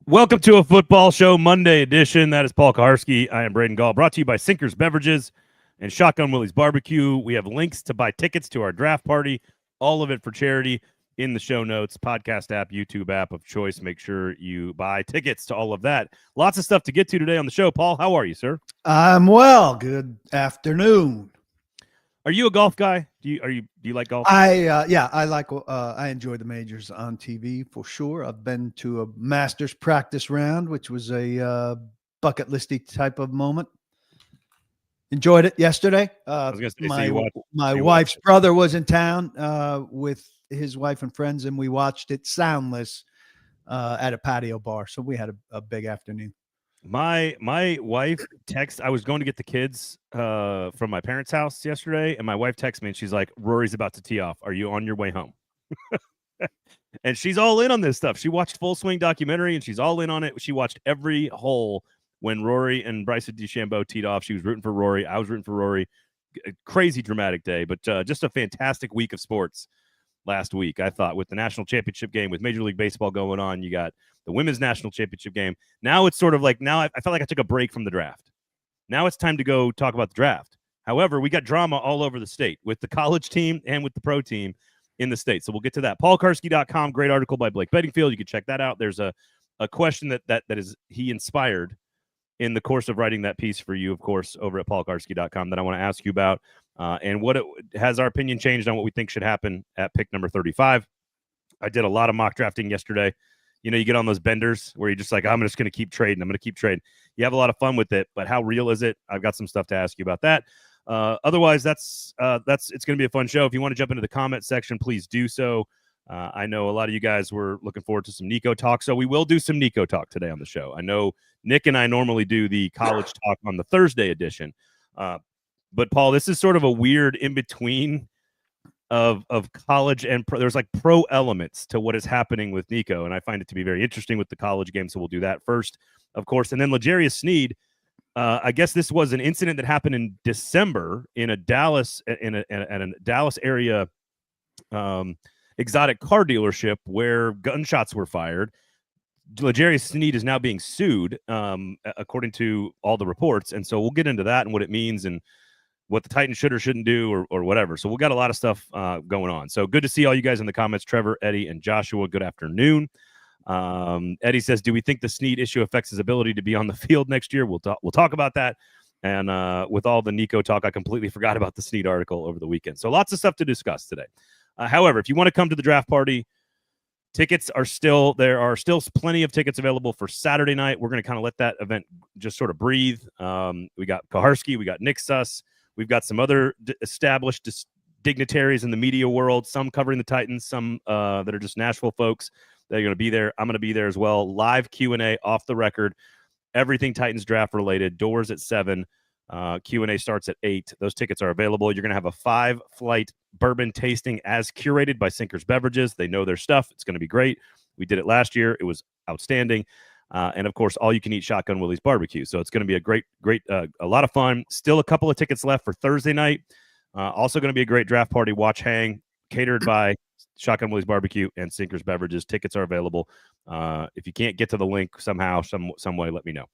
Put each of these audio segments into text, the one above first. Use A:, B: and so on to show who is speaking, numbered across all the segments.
A: Welcome to a football show Monday edition. That is Paul Kuharsky. I am Braden Gall, brought to you by Sinkers Beverages and Shotgun Willie's Barbecue. We have links to buy tickets to our draft party, all of it for charity in the show notes, podcast app, YouTube app of choice. Make sure you buy tickets to all of that. Lots of stuff to get to today on the show. Paul, how are you, sir?
B: I'm well. Good afternoon.
A: Are you a golf guy? Do you like golf?
B: I enjoy the majors on TV for sure. I've been to a Masters practice round, which was a bucket listy type of moment. Enjoyed it yesterday.
A: I was gonna say,
B: my wife's brother was in town with his wife and friends, and we watched it soundless at a patio bar. So we had a big afternoon.
A: My wife I was going to get the kids from my parents' house yesterday, and my wife texted me and she's like, Rory's about to tee off. Are you on your way home? And she's all in on this stuff. She watched Full Swing documentary and she's all in on it. She watched every hole when Rory and Bryson DeChambeau teed off. She was rooting for Rory. I was rooting for Rory. A crazy dramatic day, but just a fantastic week of sports last week, I thought, with the national championship game, with Major League Baseball going on. You got the women's national championship game. Now it's sort of like, I felt like I took a break from the draft. Now it's time to go talk about the draft. However, we got drama all over the state with the college team and with the pro team in the state. So we'll get to that. PaulKuharsky.com, great article by Blake Bedingfield. You can check that out. There's a question that is he inspired in the course of writing that piece for you, of course, over at PaulKuharsky.com that I want to ask you about. And what has our opinion changed on what we think should happen at pick number 35. I did a lot of mock drafting yesterday. You know, you get on those benders where you're just like, I'm just going to keep trading. I'm going to keep trading. You have a lot of fun with it, but how real is it? I've got some stuff to ask you about that. Otherwise, it's going to be a fun show. If you want to jump into the comment section, please do so. I know a lot of you guys were looking forward to some Nico talk, so we will do some Nico talk today on the show. I know Nick and I normally do the college talk on the Thursday edition. But Paul, this is sort of a weird in-between of college and pro. There's like pro elements to what is happening with Nico, and I find it to be very interesting with the college game, so we'll do that first, of course. And then L'Jarius Sneed, I guess this was an incident that happened in December in a Dallas area exotic car dealership where gunshots were fired. L'Jarius Sneed is now being sued, according to all the reports, and so we'll get into that and what it means and what the Titans should or shouldn't do or whatever. So we've got a lot of stuff going on. So good to see all you guys in the comments. Trevor, Eddie, and Joshua, good afternoon. Eddie says, do we think the Sneed issue affects his ability to be on the field next year? We'll talk about that. And with all the Nico talk, I completely forgot about the Sneed article over the weekend. So lots of stuff to discuss today. However, if you want to come to the draft party, tickets are still, there are still plenty of tickets available for Saturday night. We're going to kind of let that event just sort of breathe. We got Kuharsky, we got Nick Suss. We've got some other established dignitaries in the media world, some covering the Titans, some that are just Nashville folks that are going to be there. I'm going to be there as well. Live Q&A off the record. Everything Titans draft related. Doors at 7. Q&A starts at 8. Those tickets are available. You're going to have a 5-flight bourbon tasting as curated by Sinkers Beverages. They know their stuff. It's going to be great. We did it last year. It was outstanding. And of course, all you can eat Shotgun Willie's Barbecue. So it's going to be a great, a lot of fun. Still a couple of tickets left for Thursday night. Also going to be a great draft party watch hang catered by Shotgun Willie's Barbecue and Sinkers Beverages. Tickets are available. If you can't get to the link somehow, some way, let me know.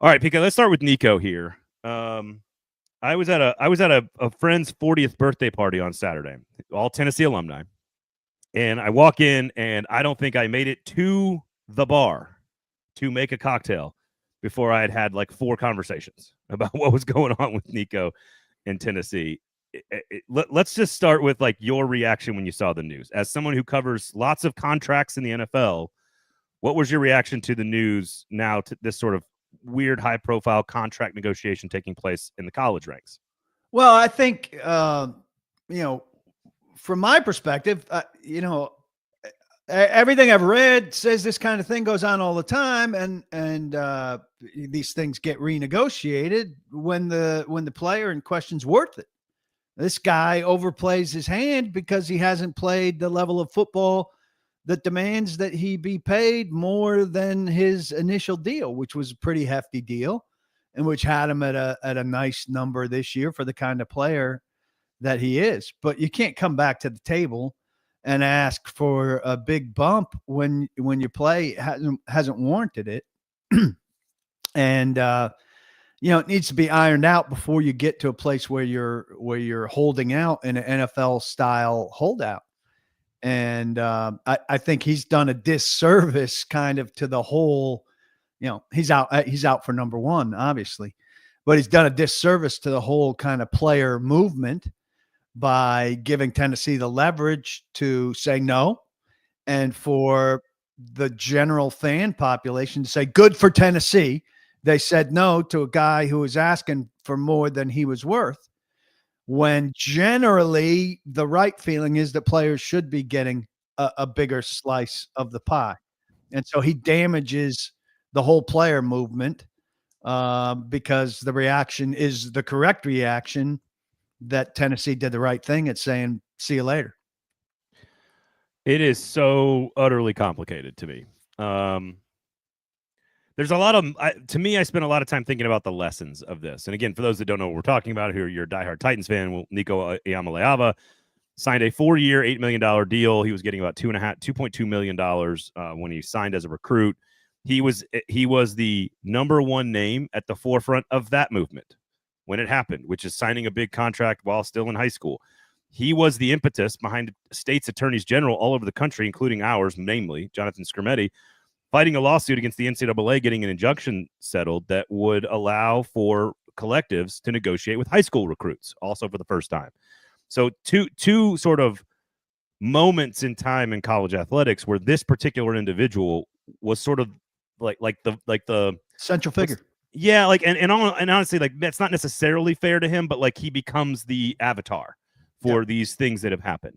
A: All right, Pika, let's start with Nico here. I was at a friend's 40th birthday party on Saturday, all Tennessee alumni. And I walk in and I don't think I made it to the bar to make a cocktail before I had like 4 conversations about what was going on with Nico in Tennessee. Let's just start with like your reaction when you saw the news. As someone who covers lots of contracts in the NFL, what was your reaction to the news now, to this sort of weird high profile contract negotiation taking place in the college ranks?
B: Well, I think, from my perspective, everything I've read says this kind of thing goes on all the time, and these things get renegotiated when the player in question's worth it. This guy overplays his hand because he hasn't played the level of football that demands that he be paid more than his initial deal, which was a pretty hefty deal, and which had him at a nice number this year for the kind of player that he is. But you can't come back to the table and ask for a big bump when your play hasn't warranted it. And it needs to be ironed out before you get to a place where you're holding out in an NFL style holdout. And I think he's done a disservice kind of to the whole. He's out for number one, obviously, but he's done a disservice to the whole kind of player movement by giving Tennessee the leverage to say no, and for the general fan population to say good for Tennessee. They said no to a guy who was asking for more than he was worth, when generally the right feeling is that players should be getting a bigger slice of the pie. And so he damages the whole player movement because the reaction is the correct reaction, that Tennessee did the right thing at saying, see you later.
A: It is so utterly complicated to me. There's a lot of, to me, I spent a lot of time thinking about the lessons of this. And again, for those that don't know what we're talking about, who you're a diehard Titans fan, well, Nico Iamaleava signed a 4-year, $8 million deal. He was getting about $2.2 million when he signed as a recruit. He was the number one name at the forefront of that movement when it happened, which is signing a big contract while still in high school. He was the impetus behind states' attorneys general all over the country, including ours, namely Jonathan Skrmetti, fighting a lawsuit against the NCAA, getting an injunction settled that would allow for collectives to negotiate with high school recruits, also for the first time. So two sort of moments in time in college athletics where this particular individual was sort of like the
B: central figure.
A: Yeah, and honestly, like, that's not necessarily fair to him, but like, he becomes the avatar for these things that have happened.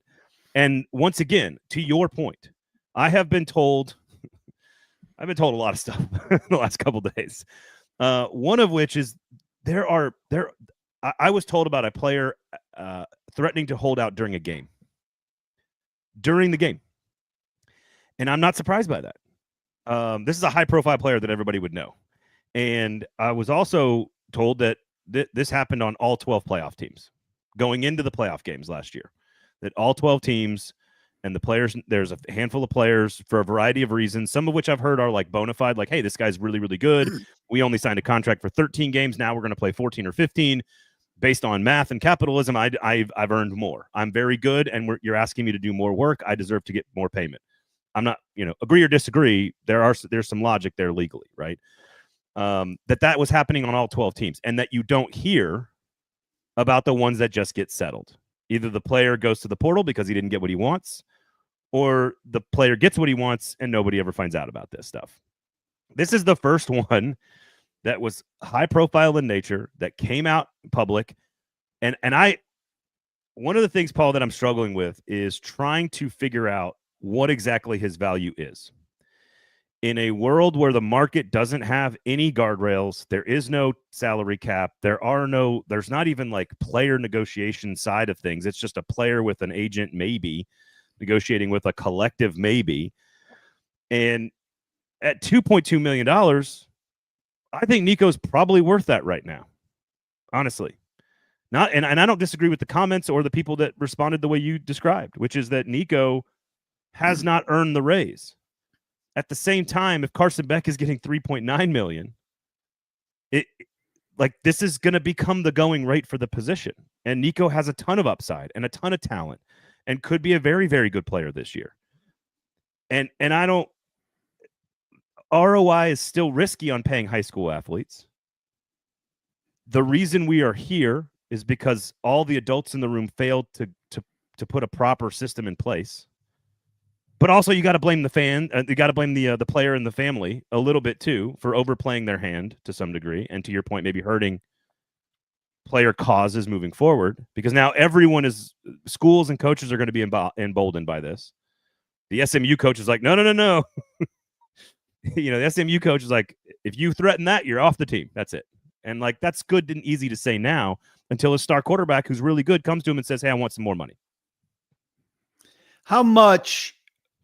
A: And once again, to your point, I've been told a lot of stuff in the last couple of days. One of which is I was told about a player threatening to hold out during the game. And I'm not surprised by that. This is a high-profile player that everybody would know. And I was also told that this happened on all 12 playoff teams going into the playoff games last year, that all 12 teams and the players, there's a handful of players for a variety of reasons, some of which I've heard are like bona fide, like, hey, this guy's really, really good. We only signed a contract for 13 games. Now we're going to play 14 or 15. Based on math and capitalism, I've earned more. I'm very good, and you're asking me to do more work. I deserve to get more payment. I'm not, agree or disagree. There's some logic there legally, right? That was happening on all 12 teams, and that you don't hear about the ones that just get settled. Either the player goes to the portal because he didn't get what he wants, or the player gets what he wants and nobody ever finds out about this stuff. This is the first one that was high profile in nature, that came out in public. And one of the things, Paul, that I'm struggling with is trying to figure out what exactly his value is. In a world where the market doesn't have any guardrails, there is no salary cap, there's not even like player negotiation side of things. It's just a player with an agent, maybe, negotiating with a collective, maybe. And at $2.2 million, I think Nico's probably worth that right now, honestly. And I don't disagree with the comments or the people that responded the way you described, which is that Nico has not earned the raise. At the same time, if Carson Beck is getting $3.9 million, this is going to become the going rate for the position. And Nico has a ton of upside and a ton of talent and could be a very, very good player this year. And I don't. ROI is still risky on paying high school athletes. The reason we are here is because all the adults in the room failed to put a proper system in place. But also, you got to blame the fan. You got to blame the player and the family a little bit too for overplaying their hand to some degree, and to your point, maybe hurting player causes moving forward. Because now schools and coaches are going to be emboldened by this. The SMU coach is like, no. The SMU coach is like, if you threaten that, you're off the team. That's it. And like, that's good and easy to say now, until a star quarterback who's really good comes to him and says, hey, I want some more money.
B: How much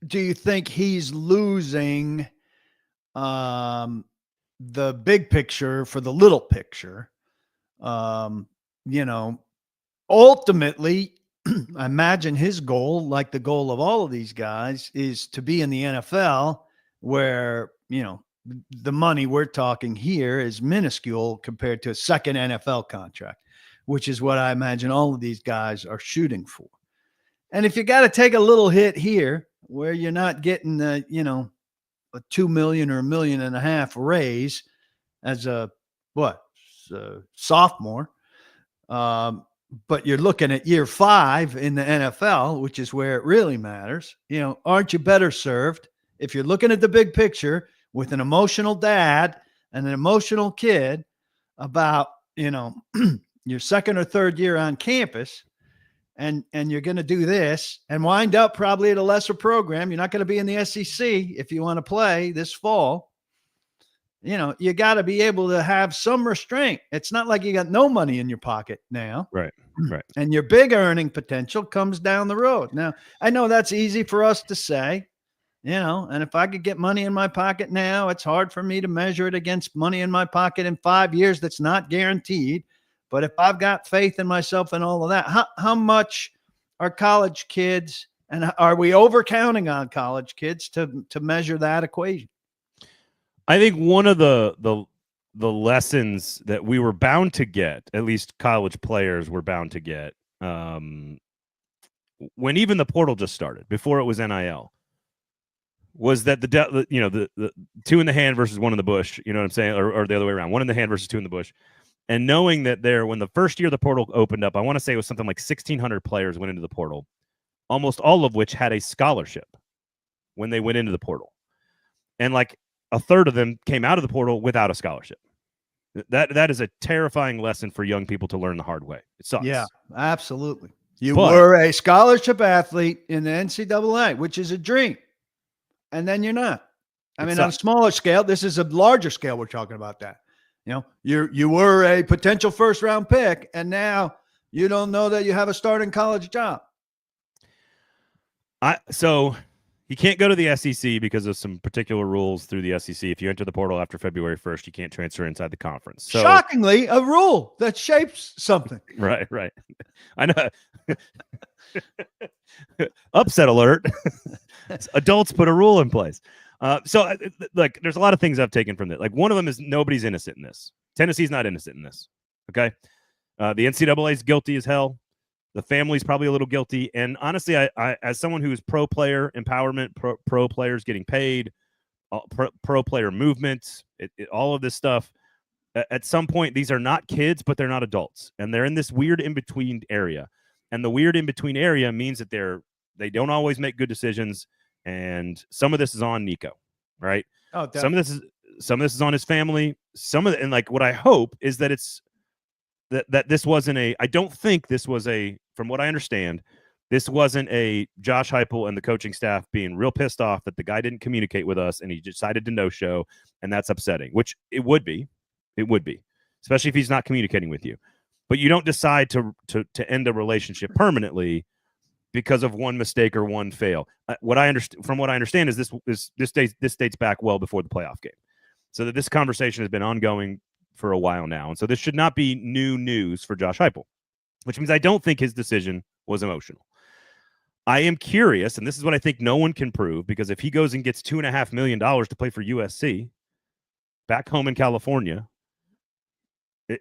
B: do you think he's losing the big picture for the little picture? Ultimately, I imagine his goal, like the goal of all of these guys, is to be in the NFL where, the money we're talking here is minuscule compared to a second NFL contract, which is what I imagine all of these guys are shooting for. And if you got to take a little hit here where you're not getting a $2 million or $1.5 million raise as a sophomore, but you're looking at year 5 in the NFL, which is where it really matters. Aren't you better served if you're looking at the big picture with an emotional dad and an emotional kid about, your second or third year on campus, and you're going to do this and wind up probably at a lesser program. You're not going to be in the SEC if you want to play this fall. You got to be able to have some restraint. It's not like you got no money in your pocket now.
A: Right.
B: And your big earning potential comes down the road. Now, I know that's easy for us to say, and if I could get money in my pocket now, it's hard for me to measure it against money in my pocket in 5 years. That's not guaranteed. But if I've got faith in myself and all of that, how much are college kids, and are we overcounting on college kids to measure that equation?
A: I think one of the lessons that we were bound to get, at least college players were bound to get, when even the portal just started, before it was NIL, was that the two in the hand versus one in the bush, you know what I'm saying, or the other way around, one in the hand versus two in the bush, and knowing that when the first year the portal opened up, I want to say it was something like 1,600 players went into the portal, almost all of which had a scholarship when they went into the portal, and like a third of them came out of the portal without a scholarship. That is a terrifying lesson for young people to learn the hard way. It sucks.
B: Yeah, absolutely. You were a scholarship athlete in the NCAA, which is a dream. And then you're not. I mean, on a smaller scale, this is a larger scale. We're talking about that. You were a potential first round pick, and now you don't know that you have a starting college job.
A: So you can't go to the SEC because of some particular rules through the SEC. If you enter the portal after February 1st, you can't transfer inside the conference. So,
B: shockingly, a rule that shapes something.
A: Right. I know. Upset alert. Adults put a rule in place. So there's a lot of things I've taken from this. Like, one of them is nobody's innocent in this. Tennessee's not innocent in this. Okay. The NCAA is guilty as hell. The family's probably a little guilty. And honestly, I as someone who's pro player empowerment, pro players getting paid, pro player movement, all of this stuff, at some point, these are not kids, but they're not adults. And they're in this weird in-between area. And the weird in-between area means that they don't always make good decisions. And some of this is on Nico, right?
B: Oh,
A: some of this is on his family. And like, what I hope is that it's that this wasn't I don't think this was from what I understand, this wasn't a Josh Heupel and the coaching staff being real pissed off that the guy didn't communicate with us and he decided to no-show, and that's upsetting, which it would be, especially if he's not communicating with you. But you don't decide to end a relationship permanently because of one mistake or one fail. From what I understand is this dates back well before the playoff game, so that this conversation has been ongoing for a while now, and so this should not be new news for Josh Heupel, which means I don't think his decision was emotional. I am curious, and this is what I think no one can prove, because if he goes and gets $2.5 million to play for USC back home in California,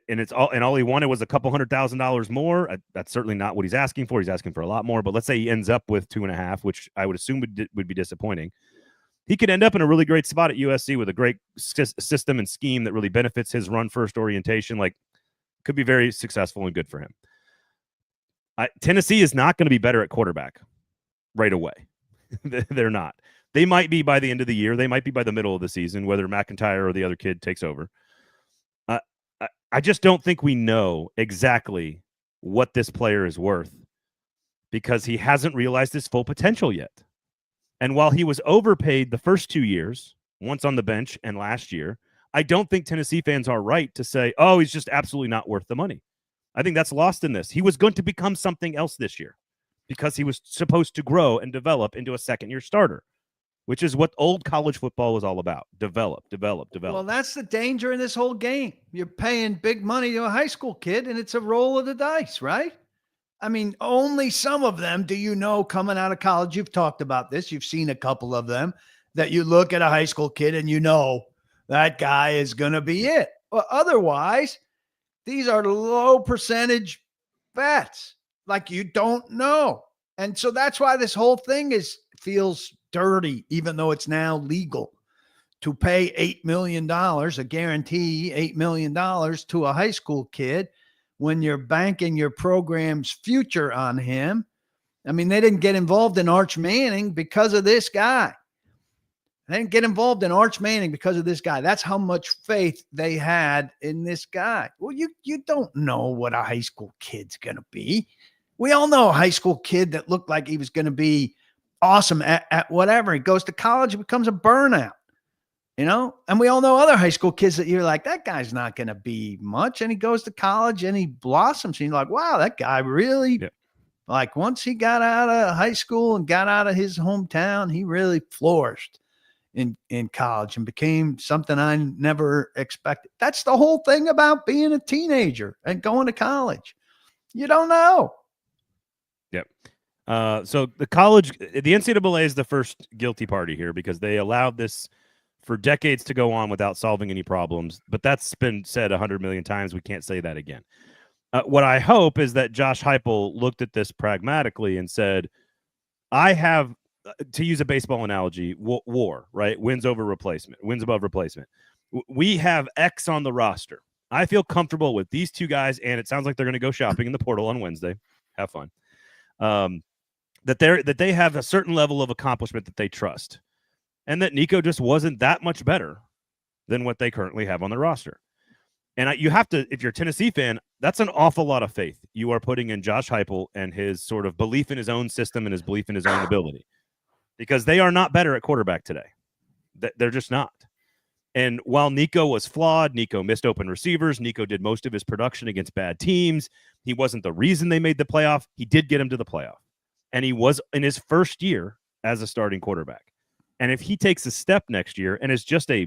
A: and all he wanted was a couple $100,000 more, that's certainly not what he's asking for. He's asking for a lot more, but let's say he ends up with 2.5, which I would assume would be disappointing. He could end up in a really great spot at USC with a great system and scheme that really benefits his run-first orientation. Like, could be very successful and good for him. Tennessee is not going to be better at quarterback right away. They're not. They might be by the end of the year. They might be by the middle of the season, whether McIntyre or the other kid takes over. I just don't think we know exactly what this player is worth because he hasn't realized his full potential yet. And while he was overpaid the first 2 years, once on the bench and last year, I don't think Tennessee fans are right to say, oh, he's just absolutely not worth the money. I think that's lost in this. He was going to become something else this year because he was supposed to grow and develop into a second-year starter, which is what old college football was all about. Develop.
B: Well, that's the danger in this whole game. You're paying big money to a high school kid, and it's a roll of the dice, right? I mean, only some of them do you know coming out of college. You've talked about this. You've seen a couple of them that you look at a high school kid and you know that guy is going to be it. Well, otherwise, these are low percentage bets. Like you don't know. And so that's why this whole thing feels dirty, even though it's now legal to pay $8 million, a guarantee $8 million to a high school kid when you're banking your program's future on him. I mean, they didn't get involved in Arch Manning because of this guy. They didn't get involved in Arch Manning because of this guy. That's how much faith they had in this guy. Well, you don't know what a high school kid's going to be. We all know a high school kid that looked like he was going to be awesome at whatever. He goes to college, he becomes a burnout. And we all know other high school kids that you're like, that guy's not going to be much. And he goes to college and he blossoms. And you're like, wow, that guy really, like once he got out of high school and got out of his hometown, he really flourished in college and became something I never expected. That's the whole thing about being a teenager and going to college. You don't know.
A: Yep. So the NCAA is the first guilty party here because they allowed this for decades to go on without solving any problems. But that's been said 100 million times. We can't say that again. What I hope is that Josh Heupel looked at this pragmatically and said, I have, to use a baseball analogy, war, right? Wins over replacement, wins above replacement. We have X on the roster. I feel comfortable with these two guys, and it sounds like they're going to go shopping in the portal on Wednesday. Have fun. That they have a certain level of accomplishment that they trust. And that Nico just wasn't that much better than what they currently have on the roster. And you have to, if you're a Tennessee fan, that's an awful lot of faith you are putting in Josh Heupel and his sort of belief in his own system and his belief in his own ability. Because they are not better at quarterback today. They're just not. And while Nico was flawed, Nico missed open receivers, Nico did most of his production against bad teams. He wasn't the reason they made the playoff. He did get him to the playoff. And he was in his first year as a starting quarterback. And if he takes a step next year and is just a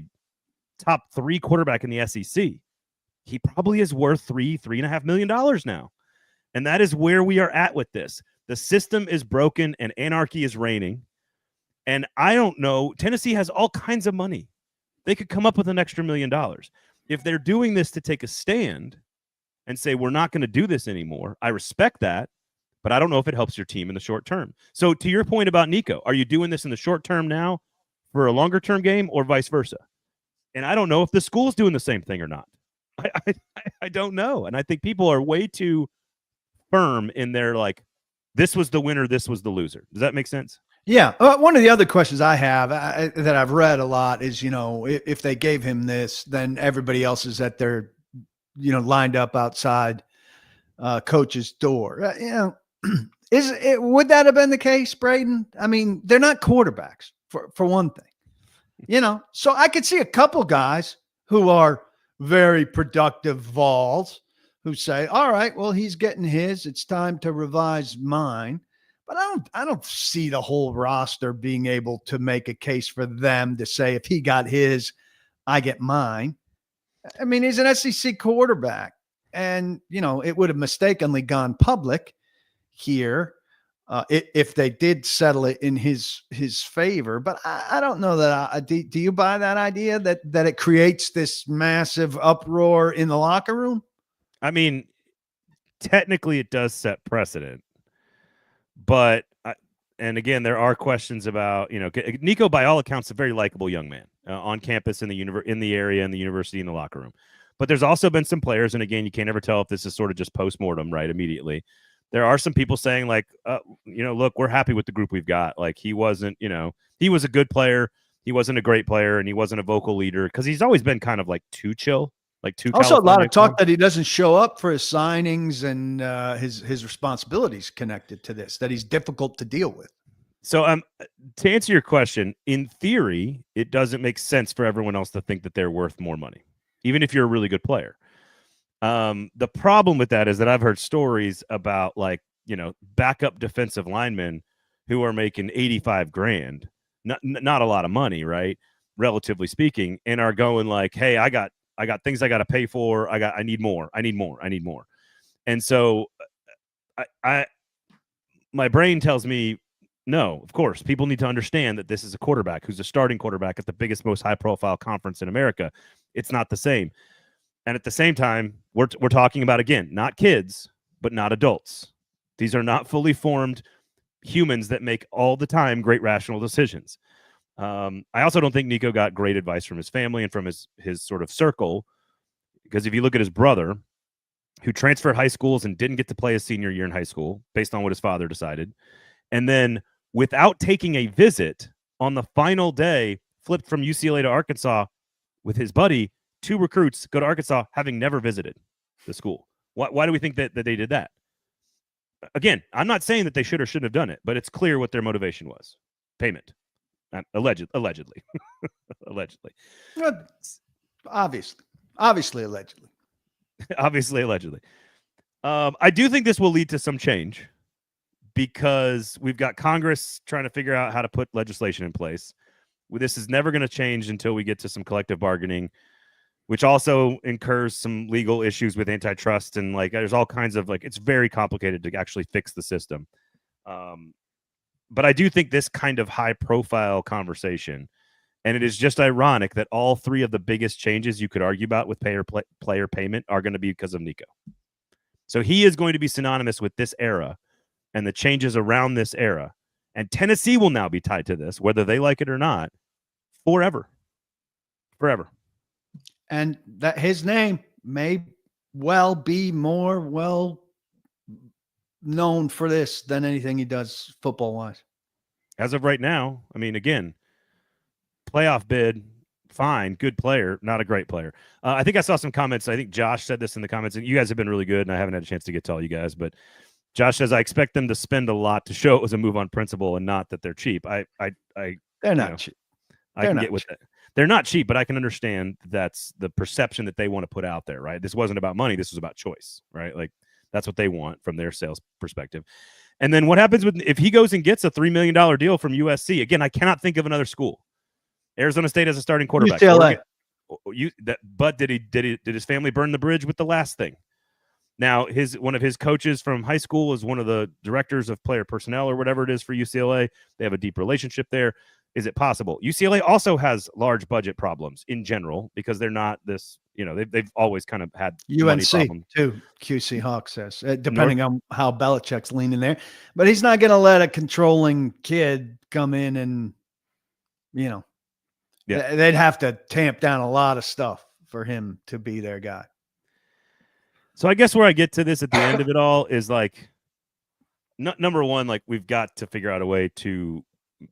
A: top 3 quarterback in the SEC, he probably is worth $3.5 million now. And that is where we are at with this. The system is broken and anarchy is reigning. And I don't know. Tennessee has all kinds of money. They could come up with an extra $1 million. If they're doing this to take a stand and say, we're not going to do this anymore, I respect that. But I don't know if it helps your team in the short term. So to your point about Nico, are you doing this in the short term now for a longer term game or vice versa? And I don't know if the school's doing the same thing or not. I don't know. And I think people are way too firm in their like, this was the winner, this was the loser. Does that make sense?
B: Yeah. One of the other questions I have that I've read a lot is, if they gave him this, then everybody else is at their, lined up outside coach's door. Would that have been the case, Braden? I mean, they're not quarterbacks for one thing, so I could see a couple guys who are very productive Vols who say, all right, well, he's getting his, it's time to revise mine. But I don't see the whole roster being able to make a case for them to say, if he got his, I get mine. I mean, he's an SEC quarterback. And, it would have mistakenly gone public here if they did settle it in his favor. But I don't know that. Do you buy that idea that it creates this massive uproar in the locker room?
A: I mean, technically it does set precedent. But, and again, there are questions about, Nico, by all accounts, a very likable young man on campus in the area, in the university, in the locker room. But there's also been some players, and again, you can't ever tell if this is sort of just post-mortem, right, immediately. There are some people saying, like, look, we're happy with the group we've got. Like, he wasn't, he was a good player. He wasn't a great player, and he wasn't a vocal leader because he's always been kind of like too chill. Also, a lot of talk that he doesn't show up for his signings and his responsibilities connected to this, that he's difficult to deal with. So to answer your question, in theory, it doesn't make sense for everyone else to think that they're worth more money, even if you're a really good player. The problem with that is that I've heard stories about backup defensive linemen who are making $85,000, not a lot of money, right? Relatively speaking, and are going like, hey, I got things I got to pay for. I need more. And so my brain tells me, no, of course, people need to understand that this is a quarterback who's a starting quarterback at the biggest, most high-profile conference in America. It's not the same. And at the same time, we're talking about, again, not kids, but not adults. These are not fully formed humans that make all the time great rational decisions. I also don't think Nico got great advice from his family and from his sort of circle, because if you look at his brother, who transferred high schools and didn't get to play his senior year in high school based on what his father decided, and then without taking a visit on the final day, flipped from UCLA to Arkansas with his buddy, 2 recruits go to Arkansas having never visited the school. Why do we think that they did that? Again, I'm not saying that they should or shouldn't have done it, but it's clear what their motivation was. Payment. Allegedly. Allegedly.
B: Obviously, allegedly.
A: Obviously, allegedly. I do think this will lead to some change because we've got Congress trying to figure out how to put legislation in place. This is never going to change until we get to some collective bargaining, which also incurs some legal issues with antitrust. And like, there's all kinds of it's very complicated to actually fix the system. But I do think this kind of high profile conversation, and it is just ironic that all 3 of the biggest changes you could argue about with player payment are going to be because of Nico. So he is going to be synonymous with this era and the changes around this era. And Tennessee will now be tied to this, whether they like it or not, forever. Forever.
B: And that his name may well be more well known for this than anything he does football-wise.
A: As of right now, I mean, again, playoff bid, fine, good player, not a great player. I think I saw some comments. I think Josh said this in the comments, and you guys have been really good, and I haven't had a chance to get to all you guys, but Josh says, I expect them to spend a lot to show it was a move on principle and not that they're cheap.
B: They're not cheap.
A: I can get with that. They're not cheap, but I can understand that's the perception that they want to put out there, right? This wasn't about money. This was about choice, right? Like, that's what they want from their sales perspective. And then what happens if he goes and gets a $3 million deal from USC? Again, I cannot think of another school. Arizona State has a starting quarterback.
B: UCLA.
A: But did his family burn the bridge with the last thing? Now, one of his coaches from high school is one of the directors of player personnel or whatever it is for UCLA. They have a deep relationship there. Is it possible? UCLA also has large budget problems in general because they're not this, they've always kind of had
B: UNC too, QC Hawk says, depending on how Belichick's leaning there. But he's not going to let a controlling kid come in and, they'd have to tamp down a lot of stuff for him to be their guy.
A: So I guess where I get to this at the end of it all is number one, we've got to figure out a way to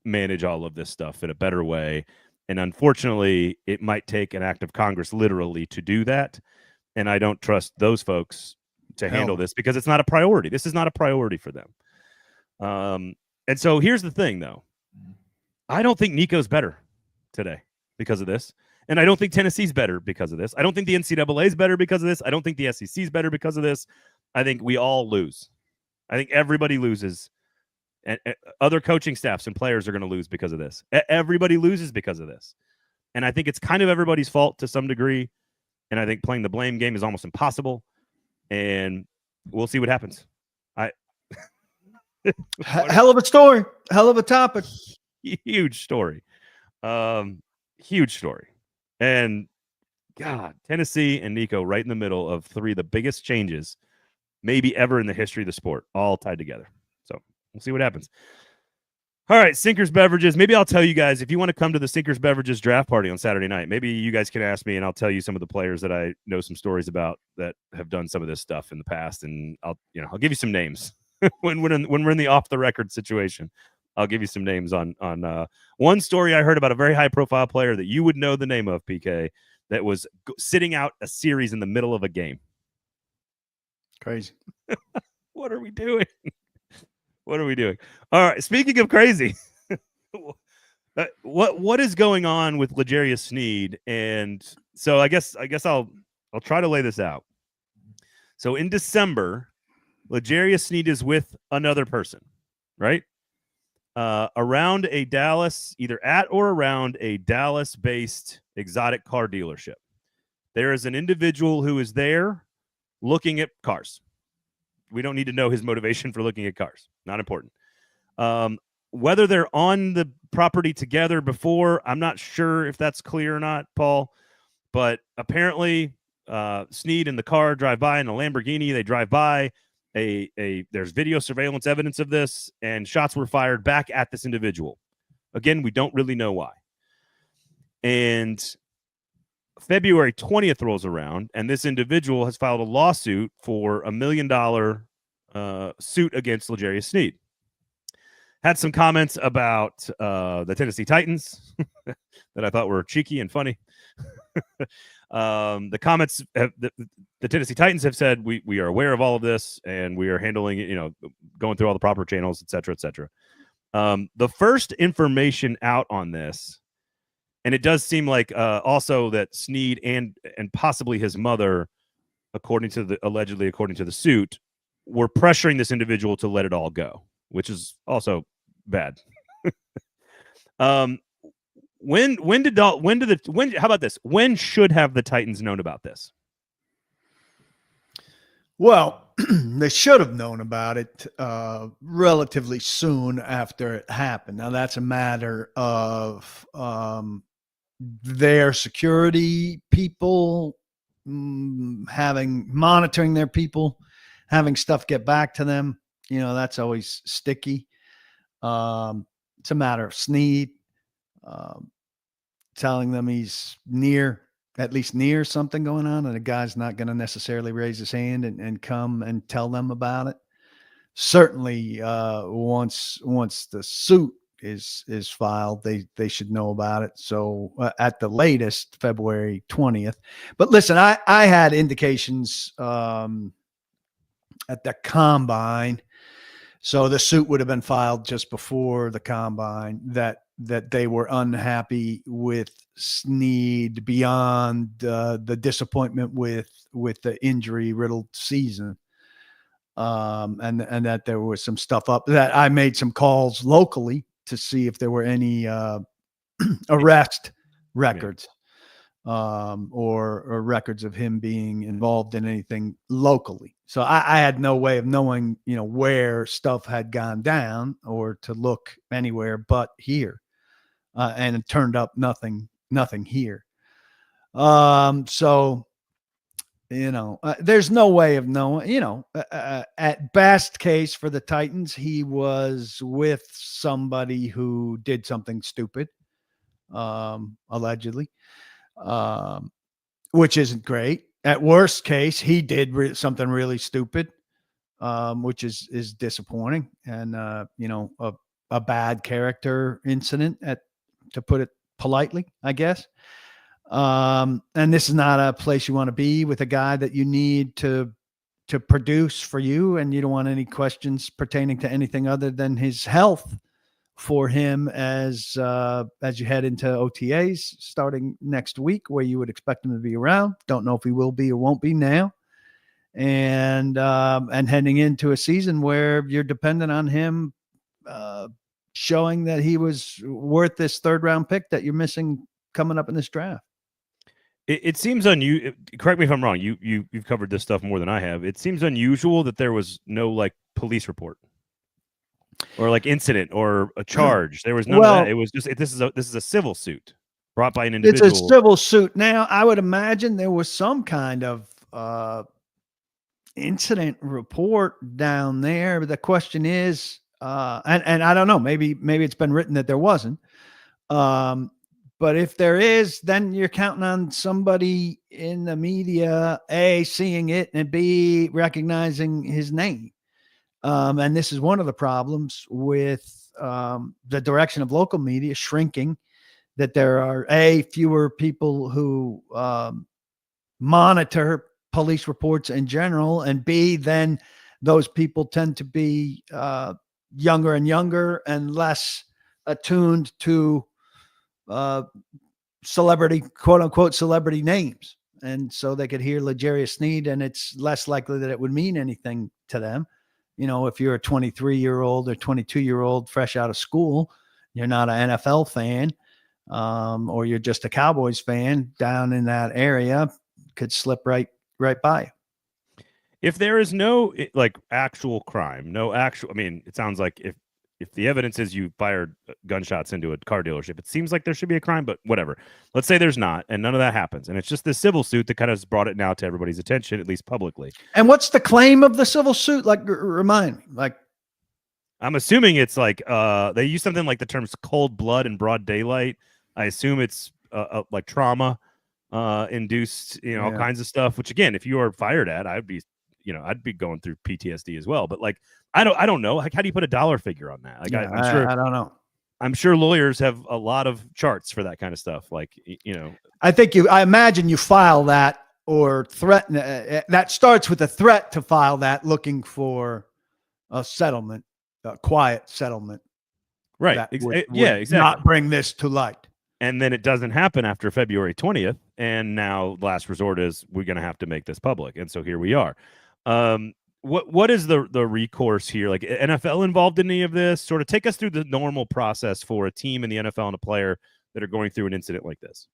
A: manage all of this stuff in a better way. And unfortunately, it might take an act of Congress literally to do that. And I don't trust those folks to handle this because it's not a priority. This is not a priority for them. And so here's the thing, though. I don't think Nico's better today because of this. And I don't think Tennessee's better because of this. I don't think the NCAA is better because of this. I don't think the SEC is better because of this. I think we all lose. I think everybody loses. And other coaching staffs and players are going to lose because of this. Everybody loses because of this. And I think it's kind of everybody's fault to some degree. And I think playing the blame game is almost impossible. And we'll see what happens.
B: Hell of a story. Hell of a topic.
A: Huge story. Huge story. And God, Tennessee and Nico right in the middle of 3 of the biggest changes maybe ever in the history of the sport, all tied together. So we'll see what happens. All right, Sinkers Beverages. Maybe I'll tell you guys, if you want to come to the Sinkers Beverages draft party on Saturday night, maybe you guys can ask me and I'll tell you some of the players that I know some stories about that have done some of this stuff in the past. And I'll give you some names when we're in the off the record situation. I'll give you some names on one story I heard about a very high profile player that you would know the name of, PK, that was sitting out a series in the middle of a game.
B: Crazy.
A: What are we doing? What are we doing? All right. Speaking of crazy, what is going on with L'Jarius Sneed? And so I guess I'll try to lay this out. So in December, L'Jarius Sneed is with another person, right? Around a Dallas, either at or around a Dallas-based exotic car dealership. There is an individual who is there looking at cars. We don't need to know his motivation for looking at cars. Not important. Whether they're on the property together before, I'm not sure if that's clear or not, Paul. But apparently, Sneed and the car drive by in a Lamborghini. They drive by. There's video surveillance evidence of this, and shots were fired back at this individual. Again, we don't really know why. And February 20th rolls around, and this individual has filed a lawsuit for $1 million suit against L'Jarius Sneed. Had some comments about the Tennessee Titans that I thought were cheeky and funny. The comments, the Tennessee Titans have said, we are aware of all of this, and we are handling it, going through all the proper channels, et cetera, et cetera. The first information out on this, and it does seem like also that Sneed and possibly his mother, allegedly according to the suit, were pressuring this individual to let it all go, which is also bad. How about this? When should have the Titans known about this?
B: Well, they should have known about it relatively soon after it happened. Now, that's a matter of their security people monitoring their people, having stuff get back to them. That's always sticky. It's a matter of Sneed telling them he's at least near something going on, and the guy's not going to necessarily raise his hand and come and tell them about it. Certainly, once the suit is filed, they should know about it. So at the latest, February 20th. But listen, I had indications at the combine. So the suit would have been filed just before the combine that they were unhappy with Sneed beyond the disappointment with the injury-riddled season, and that there was some stuff up. That I made some calls locally to see if there were any arrest records or records of him being involved in anything locally. So I had no way of knowing, where stuff had gone down or to look anywhere but here. And it turned up nothing here. So, there's no way of knowing, at best case for the Titans, he was with somebody who did something stupid, allegedly, which isn't great. At worst case, he did something really stupid, which is disappointing. And, a bad character incident to put it politely, I guess. And this is not a place you want to be with a guy that you need to produce for you. And you don't want any questions pertaining to anything other than his health for him as you head into OTAs starting next week, where you would expect him to be around. Don't know if he will be or won't be now. And heading into a season where you're dependent on him, showing that he was worth this third-round pick that you're missing coming up in this draft.
A: It seems unusual. Correct me if I'm wrong. You've covered this stuff more than I have. It seems unusual that there was no police report or incident or a charge. There was none of that. It was just this is a civil suit brought by an individual.
B: It's a civil suit. Now, I would imagine there was some kind of incident report down there. But the question is, and I don't know, maybe it's been written that there wasn't. But if there is, then you're counting on somebody in the media, A, seeing it, and B, recognizing his name. And this is one of the problems with the direction of local media shrinking, that there are, A, fewer people who monitor police reports in general, and B, then those people tend to be younger and younger and less attuned to celebrity, quote unquote, celebrity names. And so they could hear L'Jarius Sneed, and it's less likely that it would mean anything to them. If you're a 23-year-old or 22-year-old fresh out of school, you're not an NFL fan, or you're just a Cowboys fan down in that area, could slip right by you.
A: If there is no like actual crime, no actual, I mean, it sounds like if the evidence is you fired gunshots into a car dealership, it seems like there should be a crime, but whatever. Let's say there's not, and none of that happens, and it's just this civil suit that kind of has brought it now to everybody's attention, at least publicly.
B: And what's the claim of the civil suit? Like, remind me. Like,
A: I'm assuming it's like they use something like the terms cold blood and broad daylight. I assume it's like trauma induced, all kinds of stuff. Which again, if you are fired at, I'd be going through PTSD as well. But like, I don't know. Like, how do you put a dollar figure on that? Like, I'm sure
B: I don't know.
A: I'm sure lawyers have a lot of charts for that kind of stuff. Like,
B: I imagine you file that or threaten. That starts with a threat to file that, looking for a settlement, a quiet settlement.
A: Right. Exactly.
B: Not bring this to light.
A: And then it doesn't happen after February 20th. And now last resort is we're going to have to make this public. And so here we are. What is the recourse here? Like, NFL involved in any of this? Sort of take us through the normal process for a team in the NFL and a player that are going through an incident like this.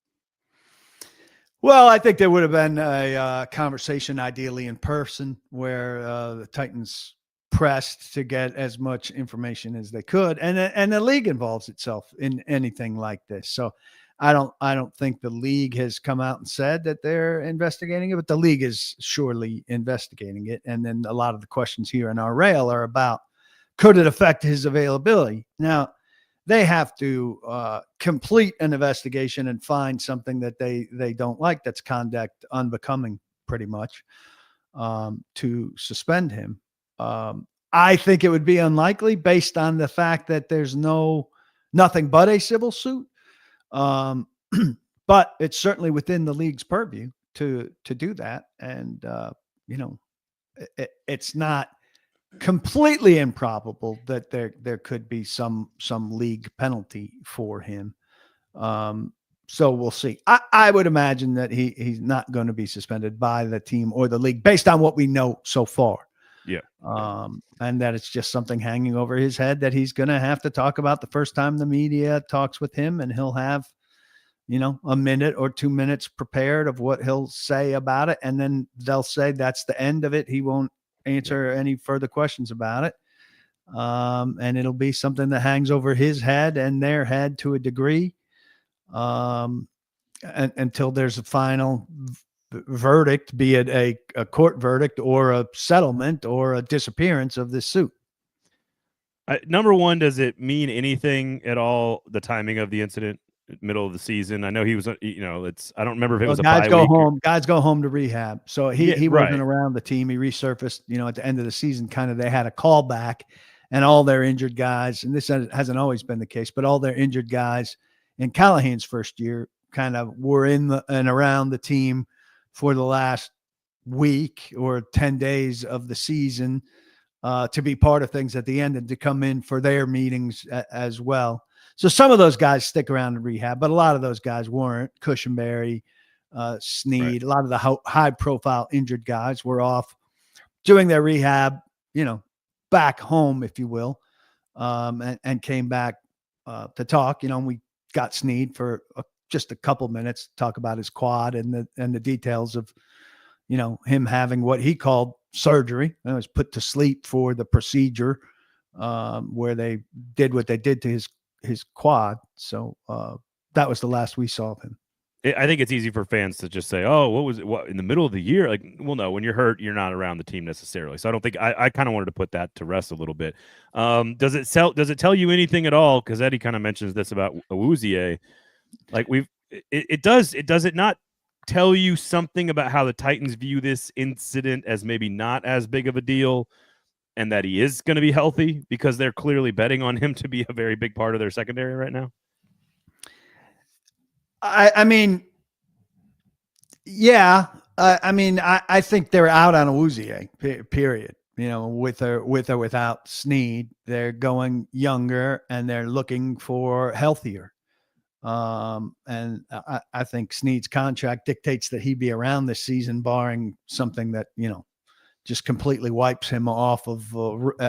B: Well, I think there would have been a conversation, ideally in person, where the Titans pressed to get as much information as they could, and the league involves itself in anything like this. So I don't think the league has come out and said that they're investigating it, but the league is surely investigating it. And then a lot of the questions here in our rail are about, could it affect his availability? Now, they have to complete an investigation and find something that they don't like, that's conduct unbecoming, pretty much, to suspend him. I think it would be unlikely based on the fact that there's nothing but a civil suit. But it's certainly within the league's purview to do that. And, it's not completely improbable that there could be some league penalty for him. So we'll see. I would imagine that he's not going to be suspended by the team or the league based on what we know so far.
A: Yeah.
B: And that it's just something hanging over his head that he's going to have to talk about the first time the media talks with him, and he'll have, a minute or 2 minutes prepared of what he'll say about it. And then they'll say that's the end of it. He won't answer any further questions about it. And it'll be something that hangs over his head and their head to a degree, until there's a final verdict, be it a court verdict or a settlement or a disappearance of this suit.
A: Number one, does it mean anything at all, the timing of the incident, middle of the season? I know he was, I don't remember if it was a
B: guys
A: bye
B: go
A: week
B: home. Guys go home to rehab. So he wasn't
A: right
B: around the team. He resurfaced, at the end of the season, kind of, they had a callback, and all their injured guys, and this hasn't always been the case, but all their injured guys in Callahan's first year kind of were in and around the team for the last week or 10 days of the season, to be part of things at the end and to come in for their meetings as well. So some of those guys stick around in rehab, but a lot of those guys weren't. Cushenberry, Sneed, right. A lot of the high profile injured guys were off doing their rehab, back home, if you will, and came back to talk. We got Sneed for just a couple minutes to talk about his quad and the details of, him having what he called surgery. It was put to sleep for the procedure, where they did what they did to his quad. So that was the last we saw of him.
A: I think it's easy for fans to just say, "Oh, what was it? What in the middle of the year?" Like, well, no, when you're hurt, you're not around the team necessarily. So I don't think I kind of wanted to put that to rest a little bit. Does it tell you anything at all? Because Eddie kind of mentions this about Awuzie. Like does it not tell you something about how the Titans view this incident as maybe not as big of a deal, and that he is going to be healthy, because they're clearly betting on him to be a very big part of their secondary right now?
B: I mean, yeah. I think they're out on Awuzie, period. With or without Sneed, they're going younger and they're looking for healthier. And I think Sneed's contract dictates that he be around this season, barring something that, just completely wipes him off of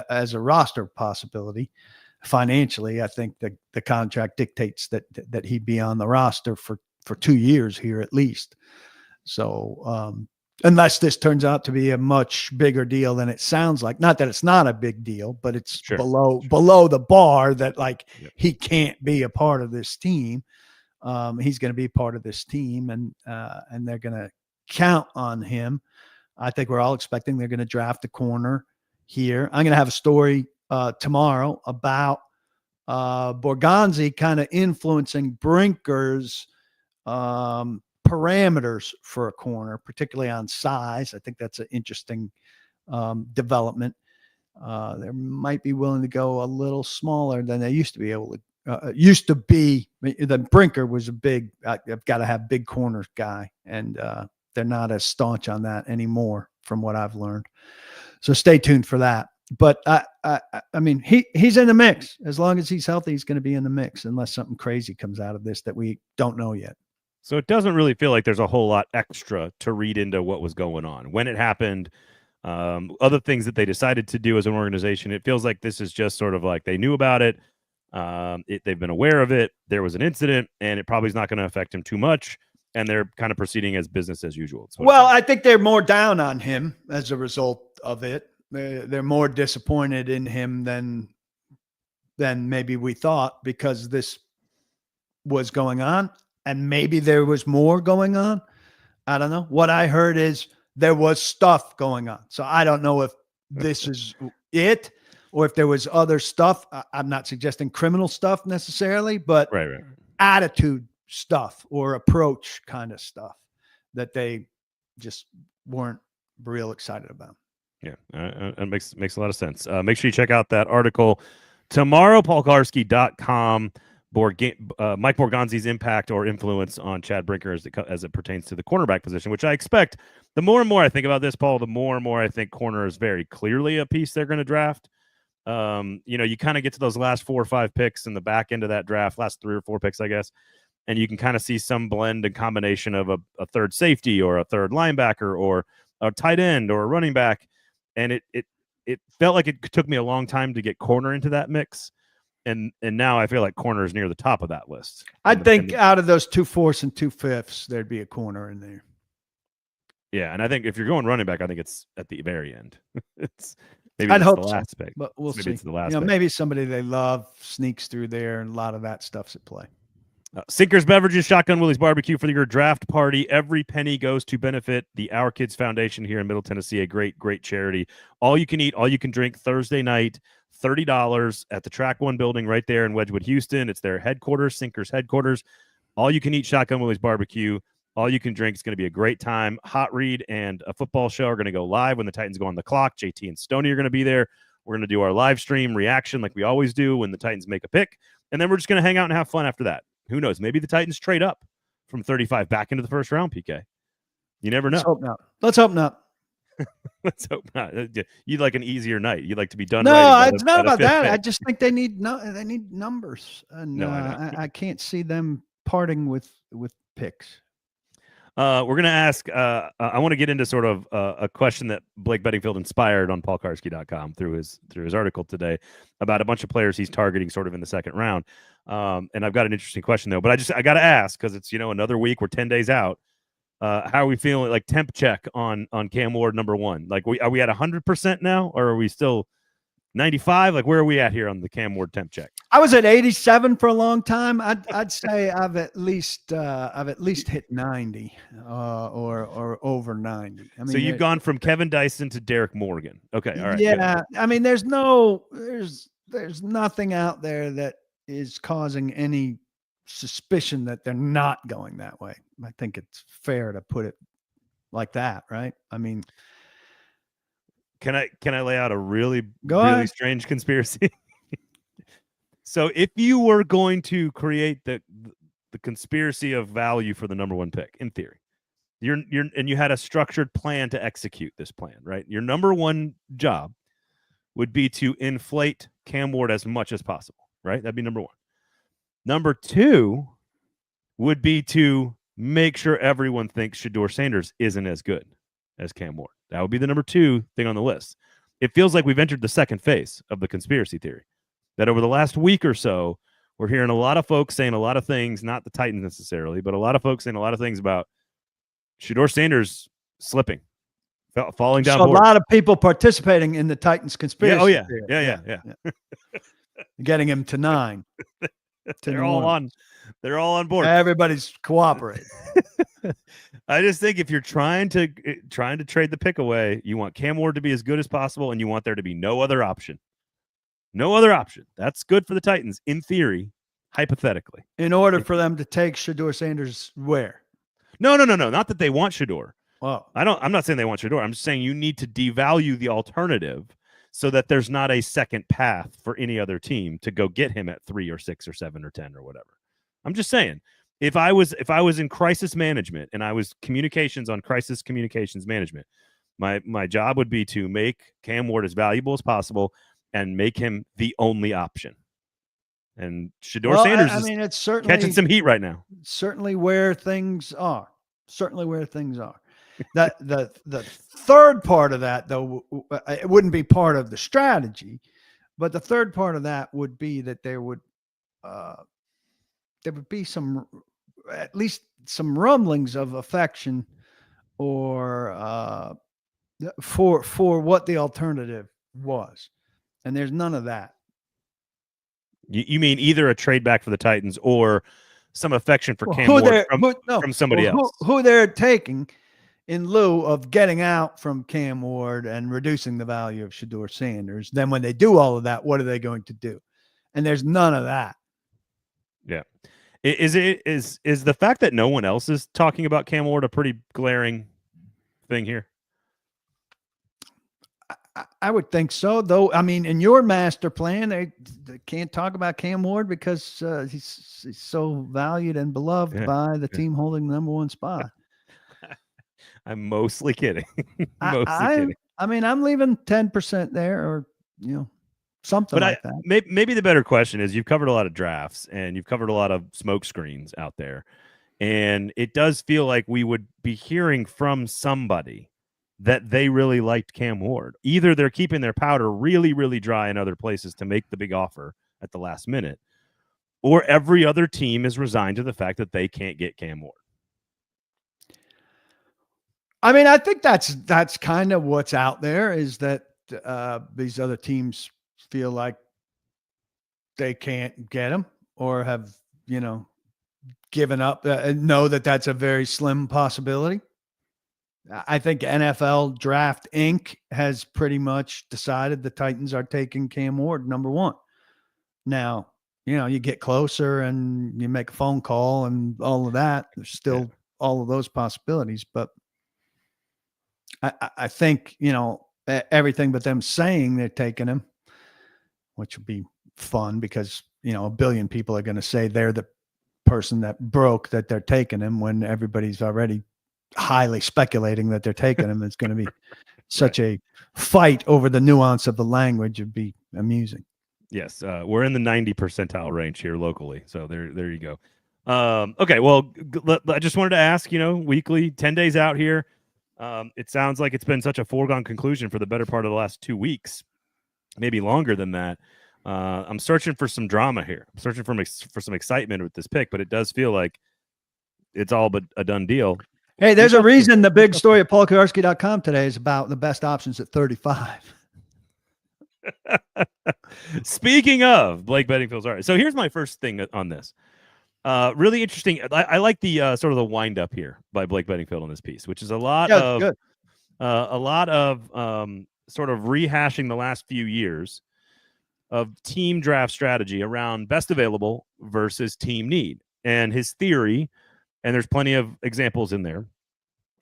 B: as a roster possibility. Financially, I think the contract dictates that he be on the roster for 2 years here at least. So Unless this turns out to be a much bigger deal than it sounds like. Not that it's not a big deal, but it's below the bar that he can't be a part of this team. He's going to be part of this team, and they're going to count on him. I think we're all expecting they're going to draft a corner here. I'm going to have a story tomorrow about Borgonzi kind of influencing Brinker's parameters for a corner, particularly on size. I think that's an interesting development. They might be willing to go a little smaller than they used to be able to. The Brinker was a big, I've got to have big corners guy, and they're not as staunch on that anymore from what I've learned. So stay tuned for that. But I mean, he's in the mix. As long as he's healthy, he's going to be in the mix unless something crazy comes out of this that we don't know yet.
A: So it doesn't really feel like there's a whole lot extra to read into what was going on, when it happened, other things that they decided to do as an organization. It feels like this is just sort of like they knew about it. They've been aware of it. There was an incident, and it probably is not going to affect him too much. And they're kind of proceeding as business as usual.
B: Well, I think they're more down on him as a result of it. They're more disappointed in him than maybe we thought, because this was going on, and maybe there was more going on. I don't know. What I heard is there was stuff going on. So I don't know if this is it or if there was other stuff. I'm not suggesting criminal stuff necessarily, but attitude stuff or approach kind of stuff that they just weren't real excited about.
A: Yeah, it makes a lot of sense. Make sure you check out that article tomorrow, paulkuharsky.com. Mike Borgonzi's impact or influence on Chad Brinker as it pertains to the cornerback position, which I expect. The more and more I think about this, Paul, the more and more I think corner is very clearly a piece they're going to draft. You kind of get to those last 4 or 5 picks in the back end of that draft, last 3 or 4 picks, I guess, and you can kind of see some blend and combination of a third safety or a third linebacker or a tight end or a running back. And it felt like it took me a long time to get corner into that mix. And now I feel like corner is near the top of that list.
B: I think out of those 2 4ths and 2 5ths, there'd be a corner in there.
A: Yeah, and I think if you're going running back, I think it's at the very end.
B: I'd hope
A: the last pick,
B: but we'll see.
A: It's the last pick.
B: Maybe somebody they love sneaks through there, and a lot of that stuff's at play.
A: Sinkers Beverages, Shotgun Willie's Barbecue for your draft party. Every penny goes to benefit the Our Kids Foundation here in Middle Tennessee, a great, great charity. All you can eat, all you can drink Thursday night, $30 at the Track One building right there in Wedgwood, Houston. It's their headquarters, Sinkers headquarters. All you can eat, Shotgun Willie's Barbecue. All you can drink. Is going to be a great time. Hot Read and a football show are going to go live when the Titans go on the clock. JT and Stoney are going to be there. We're going to do our live stream reaction like we always do when the Titans make a pick. And then we're just going to hang out and have fun after that. Who knows? Maybe the Titans trade up from 35 back into the first round, PK. You never know.
B: Let's hope not.
A: Let's hope not. You'd like an easier night. You'd like to be done.
B: No, it's not about that. I just think they need numbers, and I can't see them parting with picks.
A: We're going to ask. I want to get into sort of a question that Blake Bedingfield inspired on paulkuharsky.com through his article today about a bunch of players he's targeting sort of in the second round. And I've got an interesting question though, but I got to ask because it's another week. We're 10 days out. How are we feeling? Like temp check on Cam Ward #1. Like are we at 100% now, or are we still 95? Like where are we at here on the Cam Ward temp check?
B: I was at 87 for a long time. I'd say I've at least hit 90 or over 90. I mean,
A: so you've gone from Kevin Dyson to Derek Morgan. Okay, all right.
B: Yeah, I mean, there's nothing out there that is causing any suspicion that they're not going that way. I think it's fair to put it like that, right? I mean,
A: can I lay out a really strange conspiracy? So if you were going to create the conspiracy of value for the #1 pick, in theory, and you had a structured plan to execute this plan, right? Your #1 job would be to inflate Cam Ward as much as possible, right? That'd be #1. #2 would be to make sure everyone thinks Shedeur Sanders isn't as good as Cam Ward. That would be the #2 thing on the list. It feels like we've entered the second phase of the conspiracy theory. That over the last week or so, we're hearing a lot of folks saying a lot of things, not the Titans necessarily, but a lot of folks saying a lot of things about Shedeur Sanders slipping falling down.
B: So a lot of people participating in the Titans conspiracy.
A: Yeah.
B: Getting him to 9.
A: They're all on board.
B: Everybody's cooperating.
A: I just think if you're trying to trade the pick away, you want Cam Ward to be as good as possible, and you want there to be no other option. No other option. That's good for the Titans in theory, hypothetically.
B: In order for them to take Shedeur Sanders where?
A: No. Not that they want Shedeur.
B: Oh.
A: I'm not saying they want Shedeur. I'm just saying you need to devalue the alternative so that there's not a second path for any other team to go get him at 3 or 6 or 7 or 10 or whatever. I'm just saying, if I was in crisis management and I was on crisis communications management, my job would be to make Cam Ward as valuable as possible and make him the only option. And Shedeur Sanders
B: it's certainly
A: catching some heat right now.
B: Certainly where things are. That the third part of that, though, it wouldn't be part of the strategy, but the third part of that would be that there would be at least some rumblings of affection or for what the alternative was, and there's none of that.
A: You mean either a trade back for the Titans or some affection for Cam Ward from somebody else?
B: Who they're taking in lieu of getting out from Cam Ward and reducing the value of Shedeur Sanders. Then when they do all of that, what are they going to do? And there's none of that.
A: Yeah. Is the fact that no one else is talking about Cam Ward a pretty glaring thing here?
B: I would think so, though. I mean, in your master plan, they can't talk about Cam Ward because he's so valued and beloved by the team holding the number 1 spot.
A: I'm mostly kidding. Kidding.
B: I mean, I'm leaving 10% there, or something like that.
A: Maybe the better question is, you've covered a lot of drafts and you've covered a lot of smoke screens out there, and it does feel like we would be hearing from somebody that they really liked Cam Ward. Either they're keeping their powder really, really dry in other places to make the big offer at the last minute, or every other team is resigned to the fact that they can't get Cam Ward.
B: I mean, I think that's kind of what's out there, is that these other teams feel like they can't get him, or have, given up, know that that's a very slim possibility. I think NFL Draft Inc. has pretty much decided the Titans are taking Cam Ward number 1. Now, you get closer and you make a phone call and all of that. There's still all of those possibilities, but I think, everything but them saying they're taking him, which would be fun because, a billion people are going to say they're the person that broke that they're taking him, when everybody's already highly speculating that they're taking him. It's going to be such a fight over the nuance of the language. It'd be amusing.
A: Yes. We're in the 90 percentile range here locally. So there you go. Okay. Well, I just wanted to ask, weekly, 10 days out here. It sounds like it's been such a foregone conclusion for the better part of the last 2 weeks, maybe longer than that. I'm searching for some drama here. I'm searching for some excitement with this pick, but it does feel like it's all but a done deal.
B: Hey, there's a reason the big story at paulkuharsky.com today is about the best options at 35.
A: Speaking of Blake Bedingfield's, all right. So here's my first thing on this. Really interesting. I like the sort of the wind up here by Blake Bedingfield on this piece, which is a lot of sort of rehashing the last few years of team draft strategy around best available versus team need. And his theory, and there's plenty of examples in there,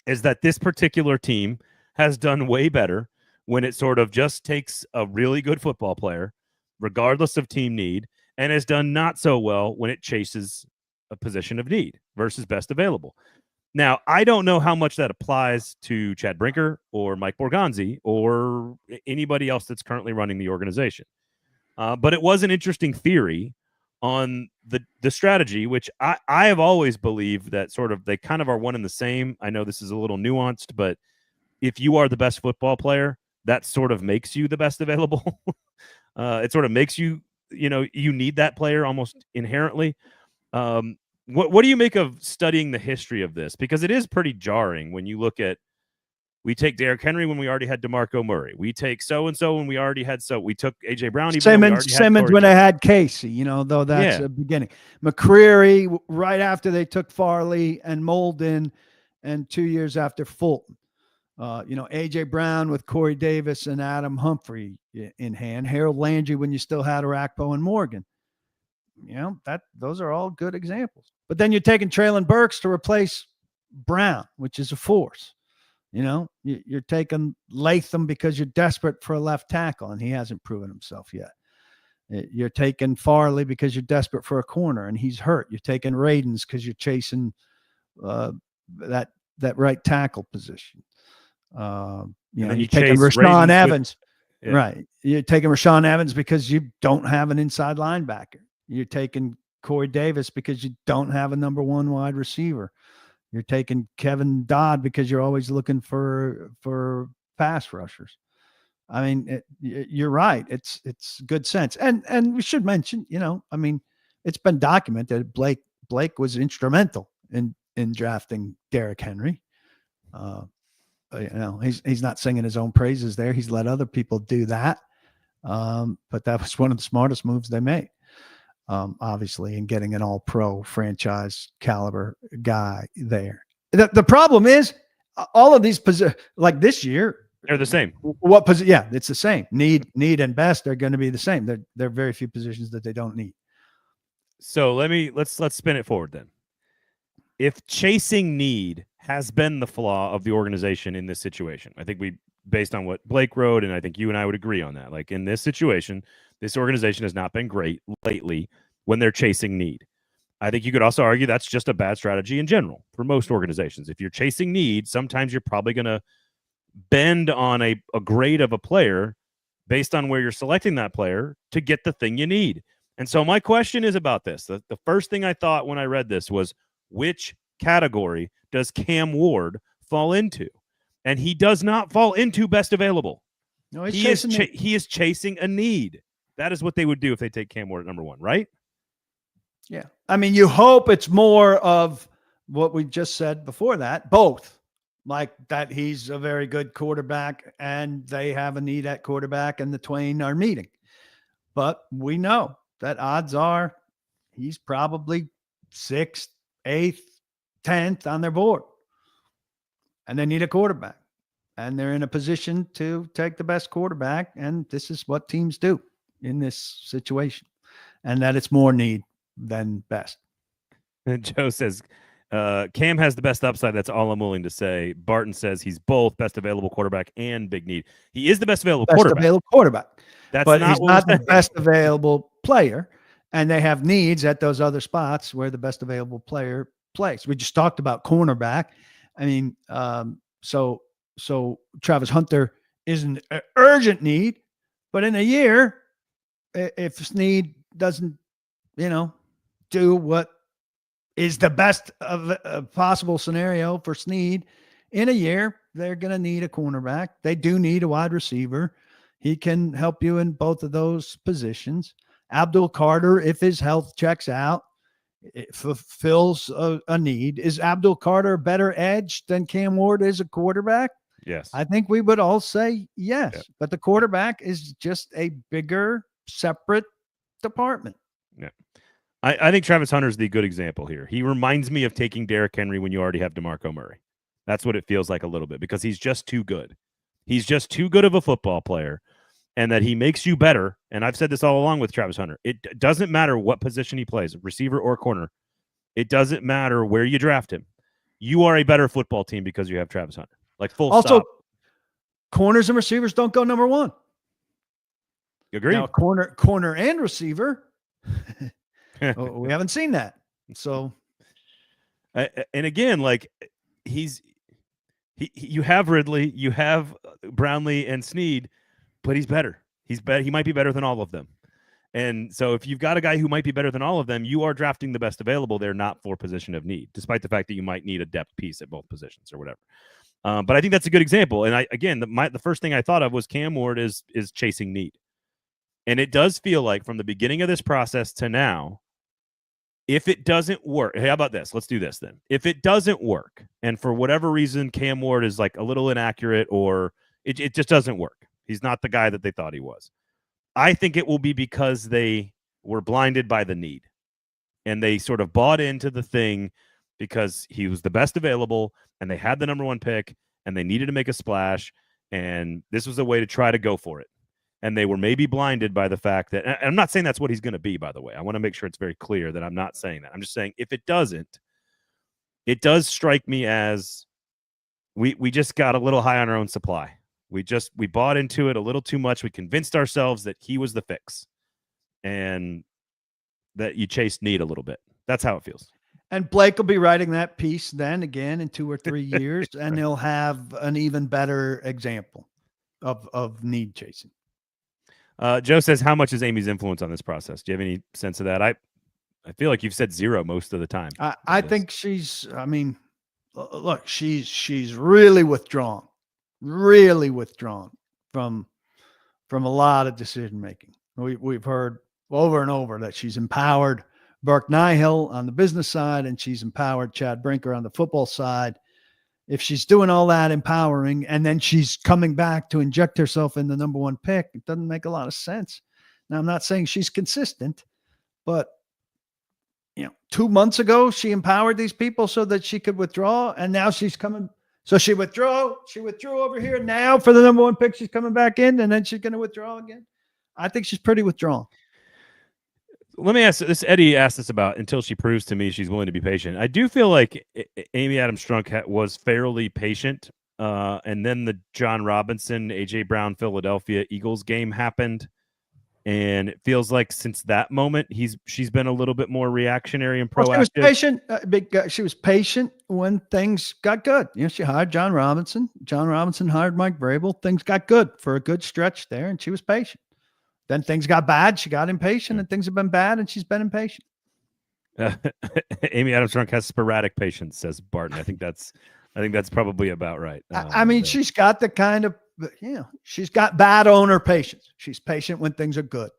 A: is that this particular team has done way better when it sort of just takes a really good football player, regardless of team need, and has done not so well when it chases a position of need versus best available. Now, I don't know how much that applies to Chad Brinker or Mike Borgonzi or anybody else that's currently running the organization. But it was an interesting theory on the strategy, which I have always believed that sort of they kind of are one and the same. I know this is a little nuanced, but if you are the best football player, that sort of makes you the best available. It sort of makes you, you need that player almost inherently. What do you make of studying the history of this? Because it is pretty jarring when you look at, We take Derrick Henry when we already had DeMarco Murray. We take so-and-so when we already had so. We took A.J. Brown even though we already had
B: Simmons
A: Corey
B: when they
A: Davis.
B: had Casey, though that's a beginning. McCreary right after they took Farley and Molden, and 2 years after Fulton. A.J. Brown with Corey Davis and Adam Humphrey in hand. Harold Landry when you still had Arakpo and Morgan. Those are all good examples. But then you're taking Traylon Burks to replace Brown, which is a force. You're taking Latham because you're desperate for a left tackle, and he hasn't proven himself yet. You're taking Farley because you're desperate for a corner, and he's hurt. You're taking Radens because you're chasing that right tackle position. You're taking Rashawn Evans. Right. You're taking Rashawn Evans because you don't have an inside linebacker. You're taking Corey Davis because you don't have a number one wide receiver. You're taking Kevin Dodd because you're always looking for pass rushers. I mean, you're right. It's good sense. And we should mention, it's been documented Blake was instrumental in drafting Derrick Henry. He's not singing his own praises there. He's let other people do that. But that was one of the smartest moves they made. Obviously, in getting an all-pro franchise caliber guy there. The problem is all of these positions, like this year,
A: they're the same.
B: What position? Yeah, it's the same. Need and best are going to be the same. There are very few positions that they don't need.
A: So let's spin it forward then. If chasing need has been the flaw of the organization in this situation, I think based on what Blake wrote, and I think you and I would agree on that. Like in this situation, this organization has not been great lately when they're chasing need. I think you could also argue that's just a bad strategy in general for most organizations. If you're chasing need, sometimes you're probably going to bend on a grade of a player based on where you're selecting that player to get the thing you need. And so my question is about this. The first thing I thought when I read this was, which category does Cam Ward fall into? And he does not fall into best available.
B: No,
A: he is chasing a need. That is what they would do if they take Cam Ward at number one, right?
B: Yeah. I mean, you hope it's more of what we just said before that, both. Like that he's a very good quarterback and they have a need at quarterback and the twain are meeting. But we know that odds are he's probably 6th, 8th, 10th on their board. And they need a quarterback. And they're in a position to take the best quarterback. And this is what teams do in this situation. And that it's more need than best.
A: And Joe says, Cam has the best upside. That's all I'm willing to say. Barton says he's both best available quarterback and big need. He is the best available quarterback.
B: But he's not the best available player. And they have needs at those other spots where the best available player plays. We just talked about cornerback. I mean, so Travis Hunter is an urgent need, but in a year, if Sneed doesn't, do what is the best of a possible scenario for Sneed in a year, they're going to need a cornerback. They do need a wide receiver. He can help you in both of those positions. Abdul Carter, if his health checks out, it fulfills a need. Is Abdul Carter a better edge than Cam Ward is a quarterback?
A: Yes.
B: I think we would all say yes. Yeah. But the quarterback is just a bigger, separate department.
A: Yeah. I think Travis Hunter is the good example here. He reminds me of taking Derrick Henry when you already have DeMarco Murray. That's what it feels like a little bit because he's just too good. He's just too good of a football player. And that he makes you better. And I've said this all along with Travis Hunter. It doesn't matter what position he plays, receiver or corner. It doesn't matter where you draft him. You are a better football team because you have Travis Hunter. Like full
B: also,
A: stop.
B: Corners and receivers don't go number one.
A: Agreed.
B: Now, corner and receiver, we haven't seen that. So,
A: and again, like you have Ridley, you have Brownlee and Sneed. But he's better. He might be better than all of them. And so if you've got a guy who might be better than all of them, you are drafting the best available. They're not for position of need, despite the fact that you might need a depth piece at both positions or whatever. But I think that's a good example. And the first thing I thought of was Cam Ward is chasing need. And it does feel like from the beginning of this process to now, If it doesn't work, hey, how about this? Let's do this then. If it doesn't work, and for whatever reason Cam Ward is like a little inaccurate or it just doesn't work, he's not the guy that they thought he was, I think it will be because they were blinded by the need. And they sort of bought into the thing because he was the best available and they had the number 1 pick and they needed to make a splash. And this was a way to try to go for it. And they were maybe blinded by the fact that, and I'm not saying that's what he's going to be, by the way. I want to make sure it's very clear that I'm not saying that. I'm just saying if it doesn't, it does strike me as we just got a little high on our own supply. We bought into it a little too much. We convinced ourselves that he was the fix and that you chased need a little bit. That's how it feels.
B: And Blake will be writing that piece then again in 2 or 3 years, and he'll have an even better example of need chasing.
A: Joe says, how much is Amy's influence on this process? Do you have any sense of that? I feel like you've said 0 most of the time.
B: I think she's, I mean, look, she's really withdrawn from a lot of decision making. We've heard over and over that she's empowered Burke Nihill on the business side and she's empowered Chad Brinker on the football side. If she's doing all that empowering and then she's coming back to inject herself in the number 1 pick, it doesn't make a lot of sense. Now, I'm not saying she's consistent, but 2 months ago, she empowered these people so that she could withdraw. And now she's coming. So she withdrew over here. Now for the number 1 pick, she's coming back in and then she's going to withdraw again. I think she's pretty withdrawn.
A: Let me ask this. Eddie asked this about until she proves to me she's willing to be patient. I do feel like Amy Adams Strunk was fairly patient. And then the John Robinson, A.J. Brown, Philadelphia Eagles game happened. And it feels like since that moment, she's been a little bit more reactionary and proactive.
B: Well, she was patient. She was patient when things got good. She hired John Robinson. John Robinson hired Mike Vrabel. Things got good for a good stretch there, and she was patient. Then things got bad. She got impatient, and things have been bad, and she's been impatient.
A: Amy Adams Trunk has sporadic patience, says Barton. I think that's probably about right.
B: I mean, she's got the kind of, she's got bad owner patience. She's patient when things are good.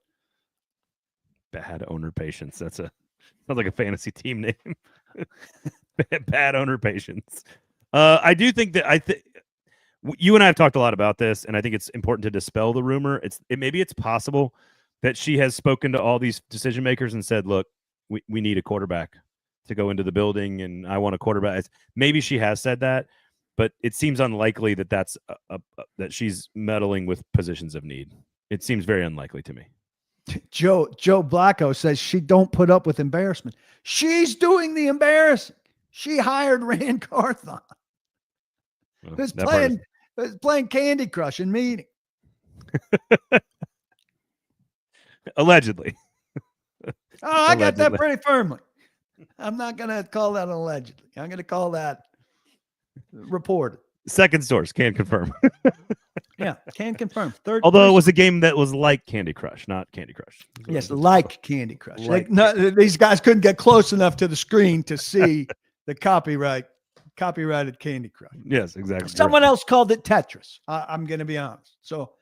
A: Bad owner patience. Sounds like a fantasy team name. Bad owner patience. I do think that you and I have talked a lot about this, and I think it's important to dispel the rumor. Maybe it's possible that she has spoken to all these decision makers and said, look, we need a quarterback to go into the building, and I want a quarterback. Maybe she has said that, but it seems unlikely that that's that she's meddling with positions of need. It seems very unlikely to me.
B: Joe Blacko says she don't put up with embarrassment. She's doing the embarrassing. She hired Rand Carthon. Who's playing Candy Crush in meeting.
A: Allegedly.
B: I got that pretty firmly. I'm not going to call that allegedly. I'm going to call that reported.
A: Second source can confirm.
B: Yeah, can confirm. Third.
A: Although it was a game that was like Candy Crush, not Candy Crush.
B: Yes, like Candy Crush. These guys couldn't get close enough to the screen to see the copyrighted Candy Crush.
A: Yes, exactly.
B: Someone else called it Tetris. I'm going to be honest. So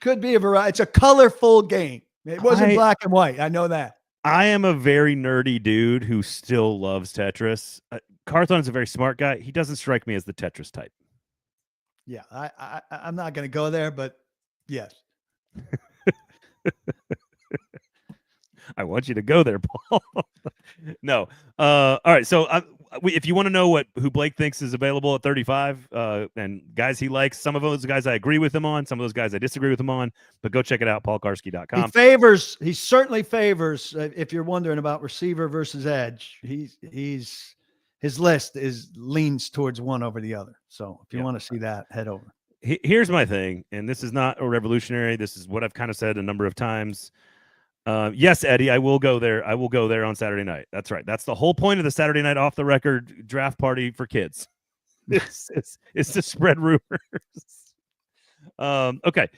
B: could be a variety. It's a colorful game. It wasn't black and white. I know that.
A: I am a very nerdy dude who still loves Tetris. Carthon is a very smart guy. He doesn't strike me as the Tetris type.
B: Yeah, I'm not going to go there, but yes.
A: I want you to go there, Paul. No. All right. So if you want to know who Blake thinks is available at 35 and guys he likes, some of those guys I agree with him on, some of those guys I disagree with him on, but go check it out, paulkarski.com.
B: He certainly favors, if you're wondering about receiver versus edge, his list leans towards one over the other. So if you want to see that, head over.
A: Here's my thing, and this is not a revolutionary. This is what I've kind of said a number of times. Yes, Eddie, I will go there. I will go there on Saturday night. That's right. That's the whole point of the Saturday night off the record draft party for kids. It's to spread rumors. Okay.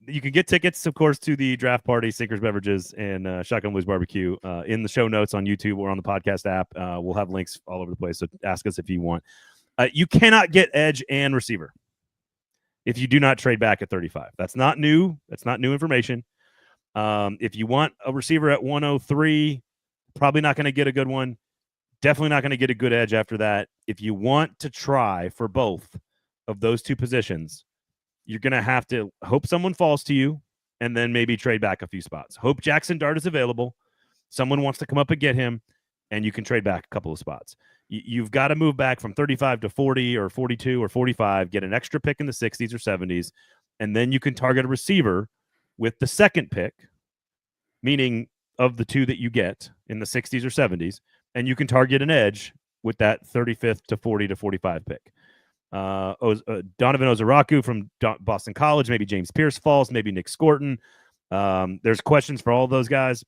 A: You can get tickets, of course, to the draft party, Sinkers Beverages, and Shotgun Blues Barbecue in the show notes on YouTube or on the podcast app. We'll have links all over the place, so ask us if you want. You cannot get edge and receiver if you do not trade back at 35. That's not new. That's not new information. If you want a receiver at 103 Probably not going to get a good one. Definitely not going to get a good edge after that. If you want to try for both of those two positions, you're going to have to hope someone falls to you and then maybe trade back a few spots. Hope Jackson Dart is available. Someone wants to come up and get him, and you can trade back a couple of spots. You've got to move back from 35 to 40 or 42 or 45, get an extra pick in the 60s or 70s, and then you can target a receiver with the second pick, meaning of the two that you get in the 60s or 70s, and you can target an edge with that 35th to 40 to 45 pick. Donovan Ozaraku from Boston College, maybe James Pierce falls, maybe Nick Scorton. There's questions for all those guys.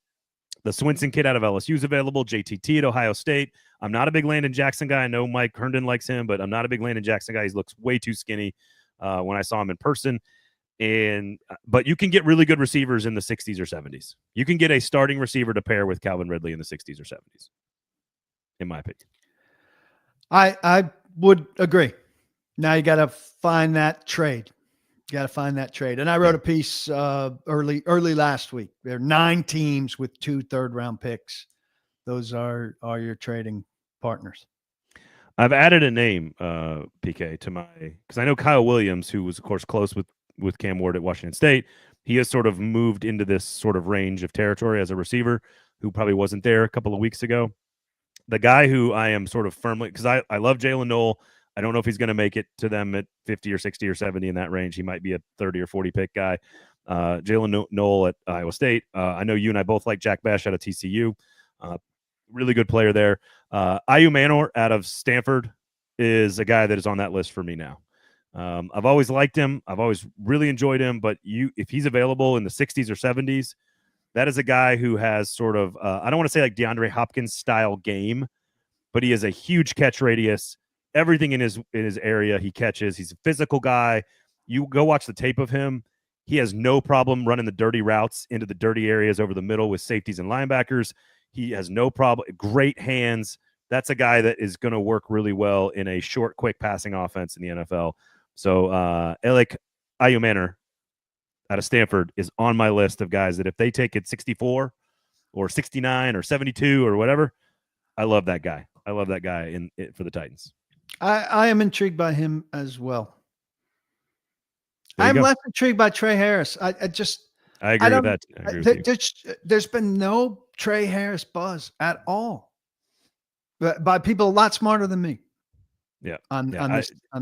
A: The Swinson kid out of LSU is available. JTT at Ohio State. I'm not a big Landon Jackson guy. I know Mike Herndon likes him, but I'm not a big Landon Jackson guy. He looks way too skinny when I saw him in person. But you can get really good receivers in the 60s or 70s. You can get a starting receiver to pair with Calvin Ridley in the 60s or 70s, in my opinion.
B: I would agree. Now you got to find that trade. You got to find that trade. And I wrote a piece early last week. There are 9 teams with 2 third-round picks. Those are your trading partners.
A: I've added a name, PK, to my – because I know Kyle Williams, who was, of course, close with Cam Ward at Washington State. He has sort of moved into this sort of range of territory as a receiver who probably wasn't there a couple of weeks ago. The guy who I am sort of firmly – because I love Jalen Noel. I don't know if he's going to make it to them at 50 or 60 or 70 in that range. He might be a 30 or 40 pick guy. Jalen Noel at Iowa State. I know you and I both like Jack Bash out of TCU. Really good player there. Ayu Manor out of Stanford is a guy that is on that list for me now. I've always liked him. I've always really enjoyed him. But if he's available in the 60s or 70s, that is a guy who has sort of, I don't want to say like DeAndre Hopkins style game, but he has a huge catch radius. Everything in his area he catches. He's a physical guy. You go watch the tape of him. He has no problem running the dirty routes into the dirty areas over the middle with safeties and linebackers. He has no problem. Great hands. That's a guy that is going to work really well in a short, quick passing offense in the NFL. So Alec Ayumanor out of Stanford is on my list of guys that if they take it 64 or 69 or 72 or whatever, I love that guy. I love that guy for the Titans.
B: I am intrigued by him as well. I'm less intrigued by Trey Harris. I agree with that. There's been no Trey Harris buzz at all, but by people a lot smarter than me.
A: Yeah,
B: on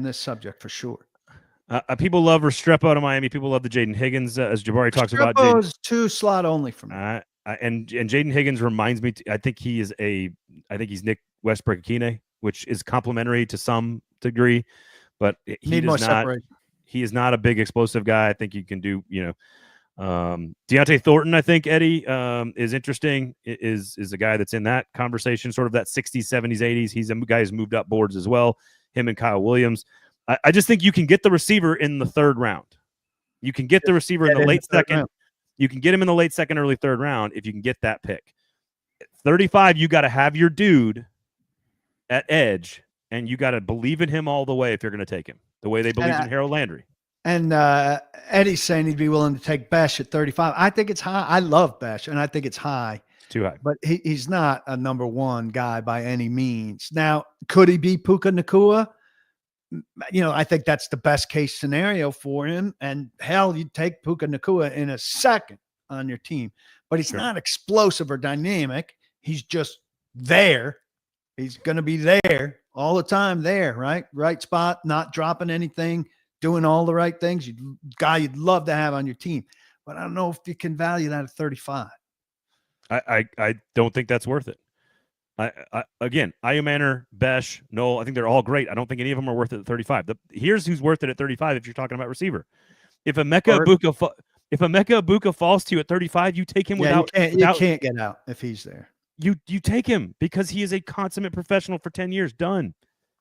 B: this subject for sure.
A: People love Restrepo out of Miami. People love the Jaden Higgins, as Jabari talks about.
B: Restrepo is 2 slot only for me.
A: And Jaden Higgins reminds me. I think he's Nick Westbrook-Akine, which is complimentary to some degree, but he is not a big explosive guy. I think you can do, Deontay Thornton, I think, Eddie, is interesting, is a guy that's in that conversation, sort of that 60s, 70s, 80s. He's a guy who's moved up boards as well, him and Kyle Williams. I just think you can get the receiver in the 3rd round. You can get the receiver in the late second. You can get him in the late second, early 3rd round if you can get that pick. At 35, you got to have your dude at edge, and you got to believe in him all the way if you're going to take him, the way they believed in Harold Landry.
B: And Eddie's saying he'd be willing to take Bash at 35. I think it's high. I love Bash, and I think it's high.
A: It's too high.
B: But he's not a number 1 guy by any means. Now, could he be Puka Nacua? I think that's the best case scenario for him. And hell, you'd take Puka Nacua in a second on your team. But he's not explosive or dynamic. He's just there. He's going to be there all the time there, right? Right spot, not dropping anything, doing all the right things. Guy you'd love to have on your team. But I don't know if you can value that at 35.
A: I don't think that's worth it. Again, Ayumanor, Besh, Noel, I think they're all great. I don't think any of them are worth it at 35. Here's who's worth it at 35 if you're talking about receiver. If Emeka Ibuka falls to you at 35, you take him without.
B: You can't get out if he's there.
A: You take him because he is a consummate professional for 10 years. Done.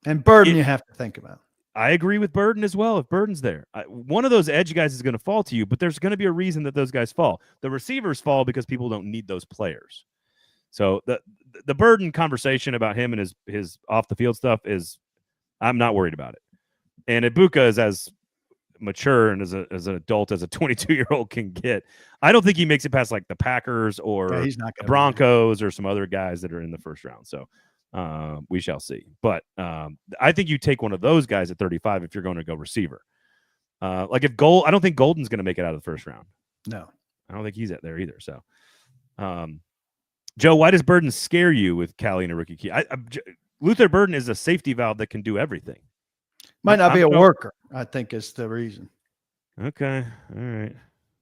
B: And Burden you have to think about.
A: I agree with Burden as well. If Burden's there, one of those edge guys is going to fall to you, but there's going to be a reason that those guys fall. The receivers fall because people don't need those players. So the Burden conversation about him and his off the field stuff I'm not worried about it. And Ibuka is as mature and as an adult as a 22-year-old can get. I don't think he makes it past like the Packers or
B: he's not
A: the Broncos or some other guys that are in the first round. So we shall see. But I think you take one of those guys at 35 if you're going to go receiver. Like if I don't think Golden's going to make it out of the first round.
B: No,
A: I don't think he's at there either. So, Joe, why does Burden scare you with Callie and a rookie key? Luther Burden is a safety valve that can do everything.
B: Might not be a worker, I think is the reason.
A: Okay. All right.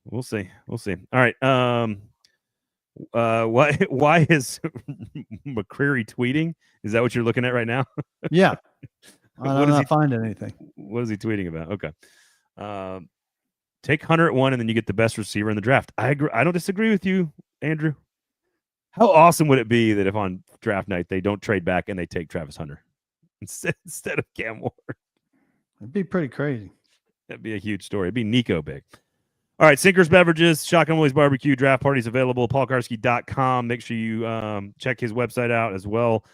A: We'll see. All right. Why is McCreary tweeting? Is that what you're looking at right now?
B: Yeah. I'm not finding anything.
A: What is he tweeting about? Okay. Take Hunter at 1, and then you get the best receiver in the draft. I agree. I don't disagree with you, Andrew. How awesome would it be that if on draft night they don't trade back and they take Travis Hunter instead of Cam Ward?
B: It'd be pretty crazy.
A: That'd be a huge story. It'd be Nico big. All right, Sinkers Beverages, Shotgun Willie's Barbecue, draft parties available, paulkuharsky.com. Make sure you check his website out as well.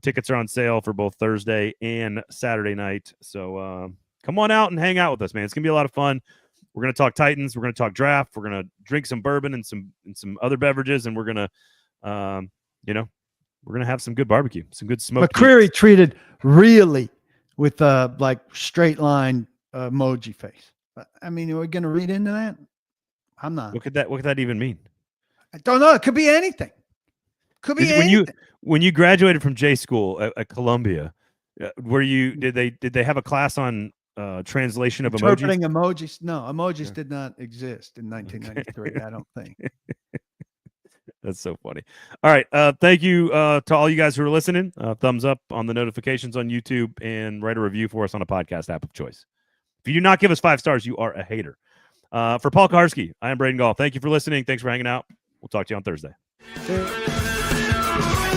A: Tickets are on sale for both Thursday and Saturday night. So come on out and hang out with us, man. It's going to be a lot of fun. We're going to talk Titans. We're going to talk draft. We're going to drink some bourbon and some other beverages, and we're going to, we're going to have some good barbecue, some good smoke.
B: McCreary treated really with like straight line emoji face. I mean, are we going to read into that? I'm not.
A: What could that even mean?
B: I don't know. It could be anything. Could be anything.
A: When you graduated from J school at Columbia, did they have a class on translation of
B: interpreting emojis? No, emojis did not exist in 1993. I don't think.
A: That's so funny. All right. Thank you to all you guys who are listening. Thumbs up on the notifications on YouTube and write a review for us on a podcast app of choice. If you do not give us 5 stars, you are a hater. For Paul Kuharsky, I am Braden Gall. Thank you for listening. Thanks for hanging out. We'll talk to you on Thursday.
B: See you.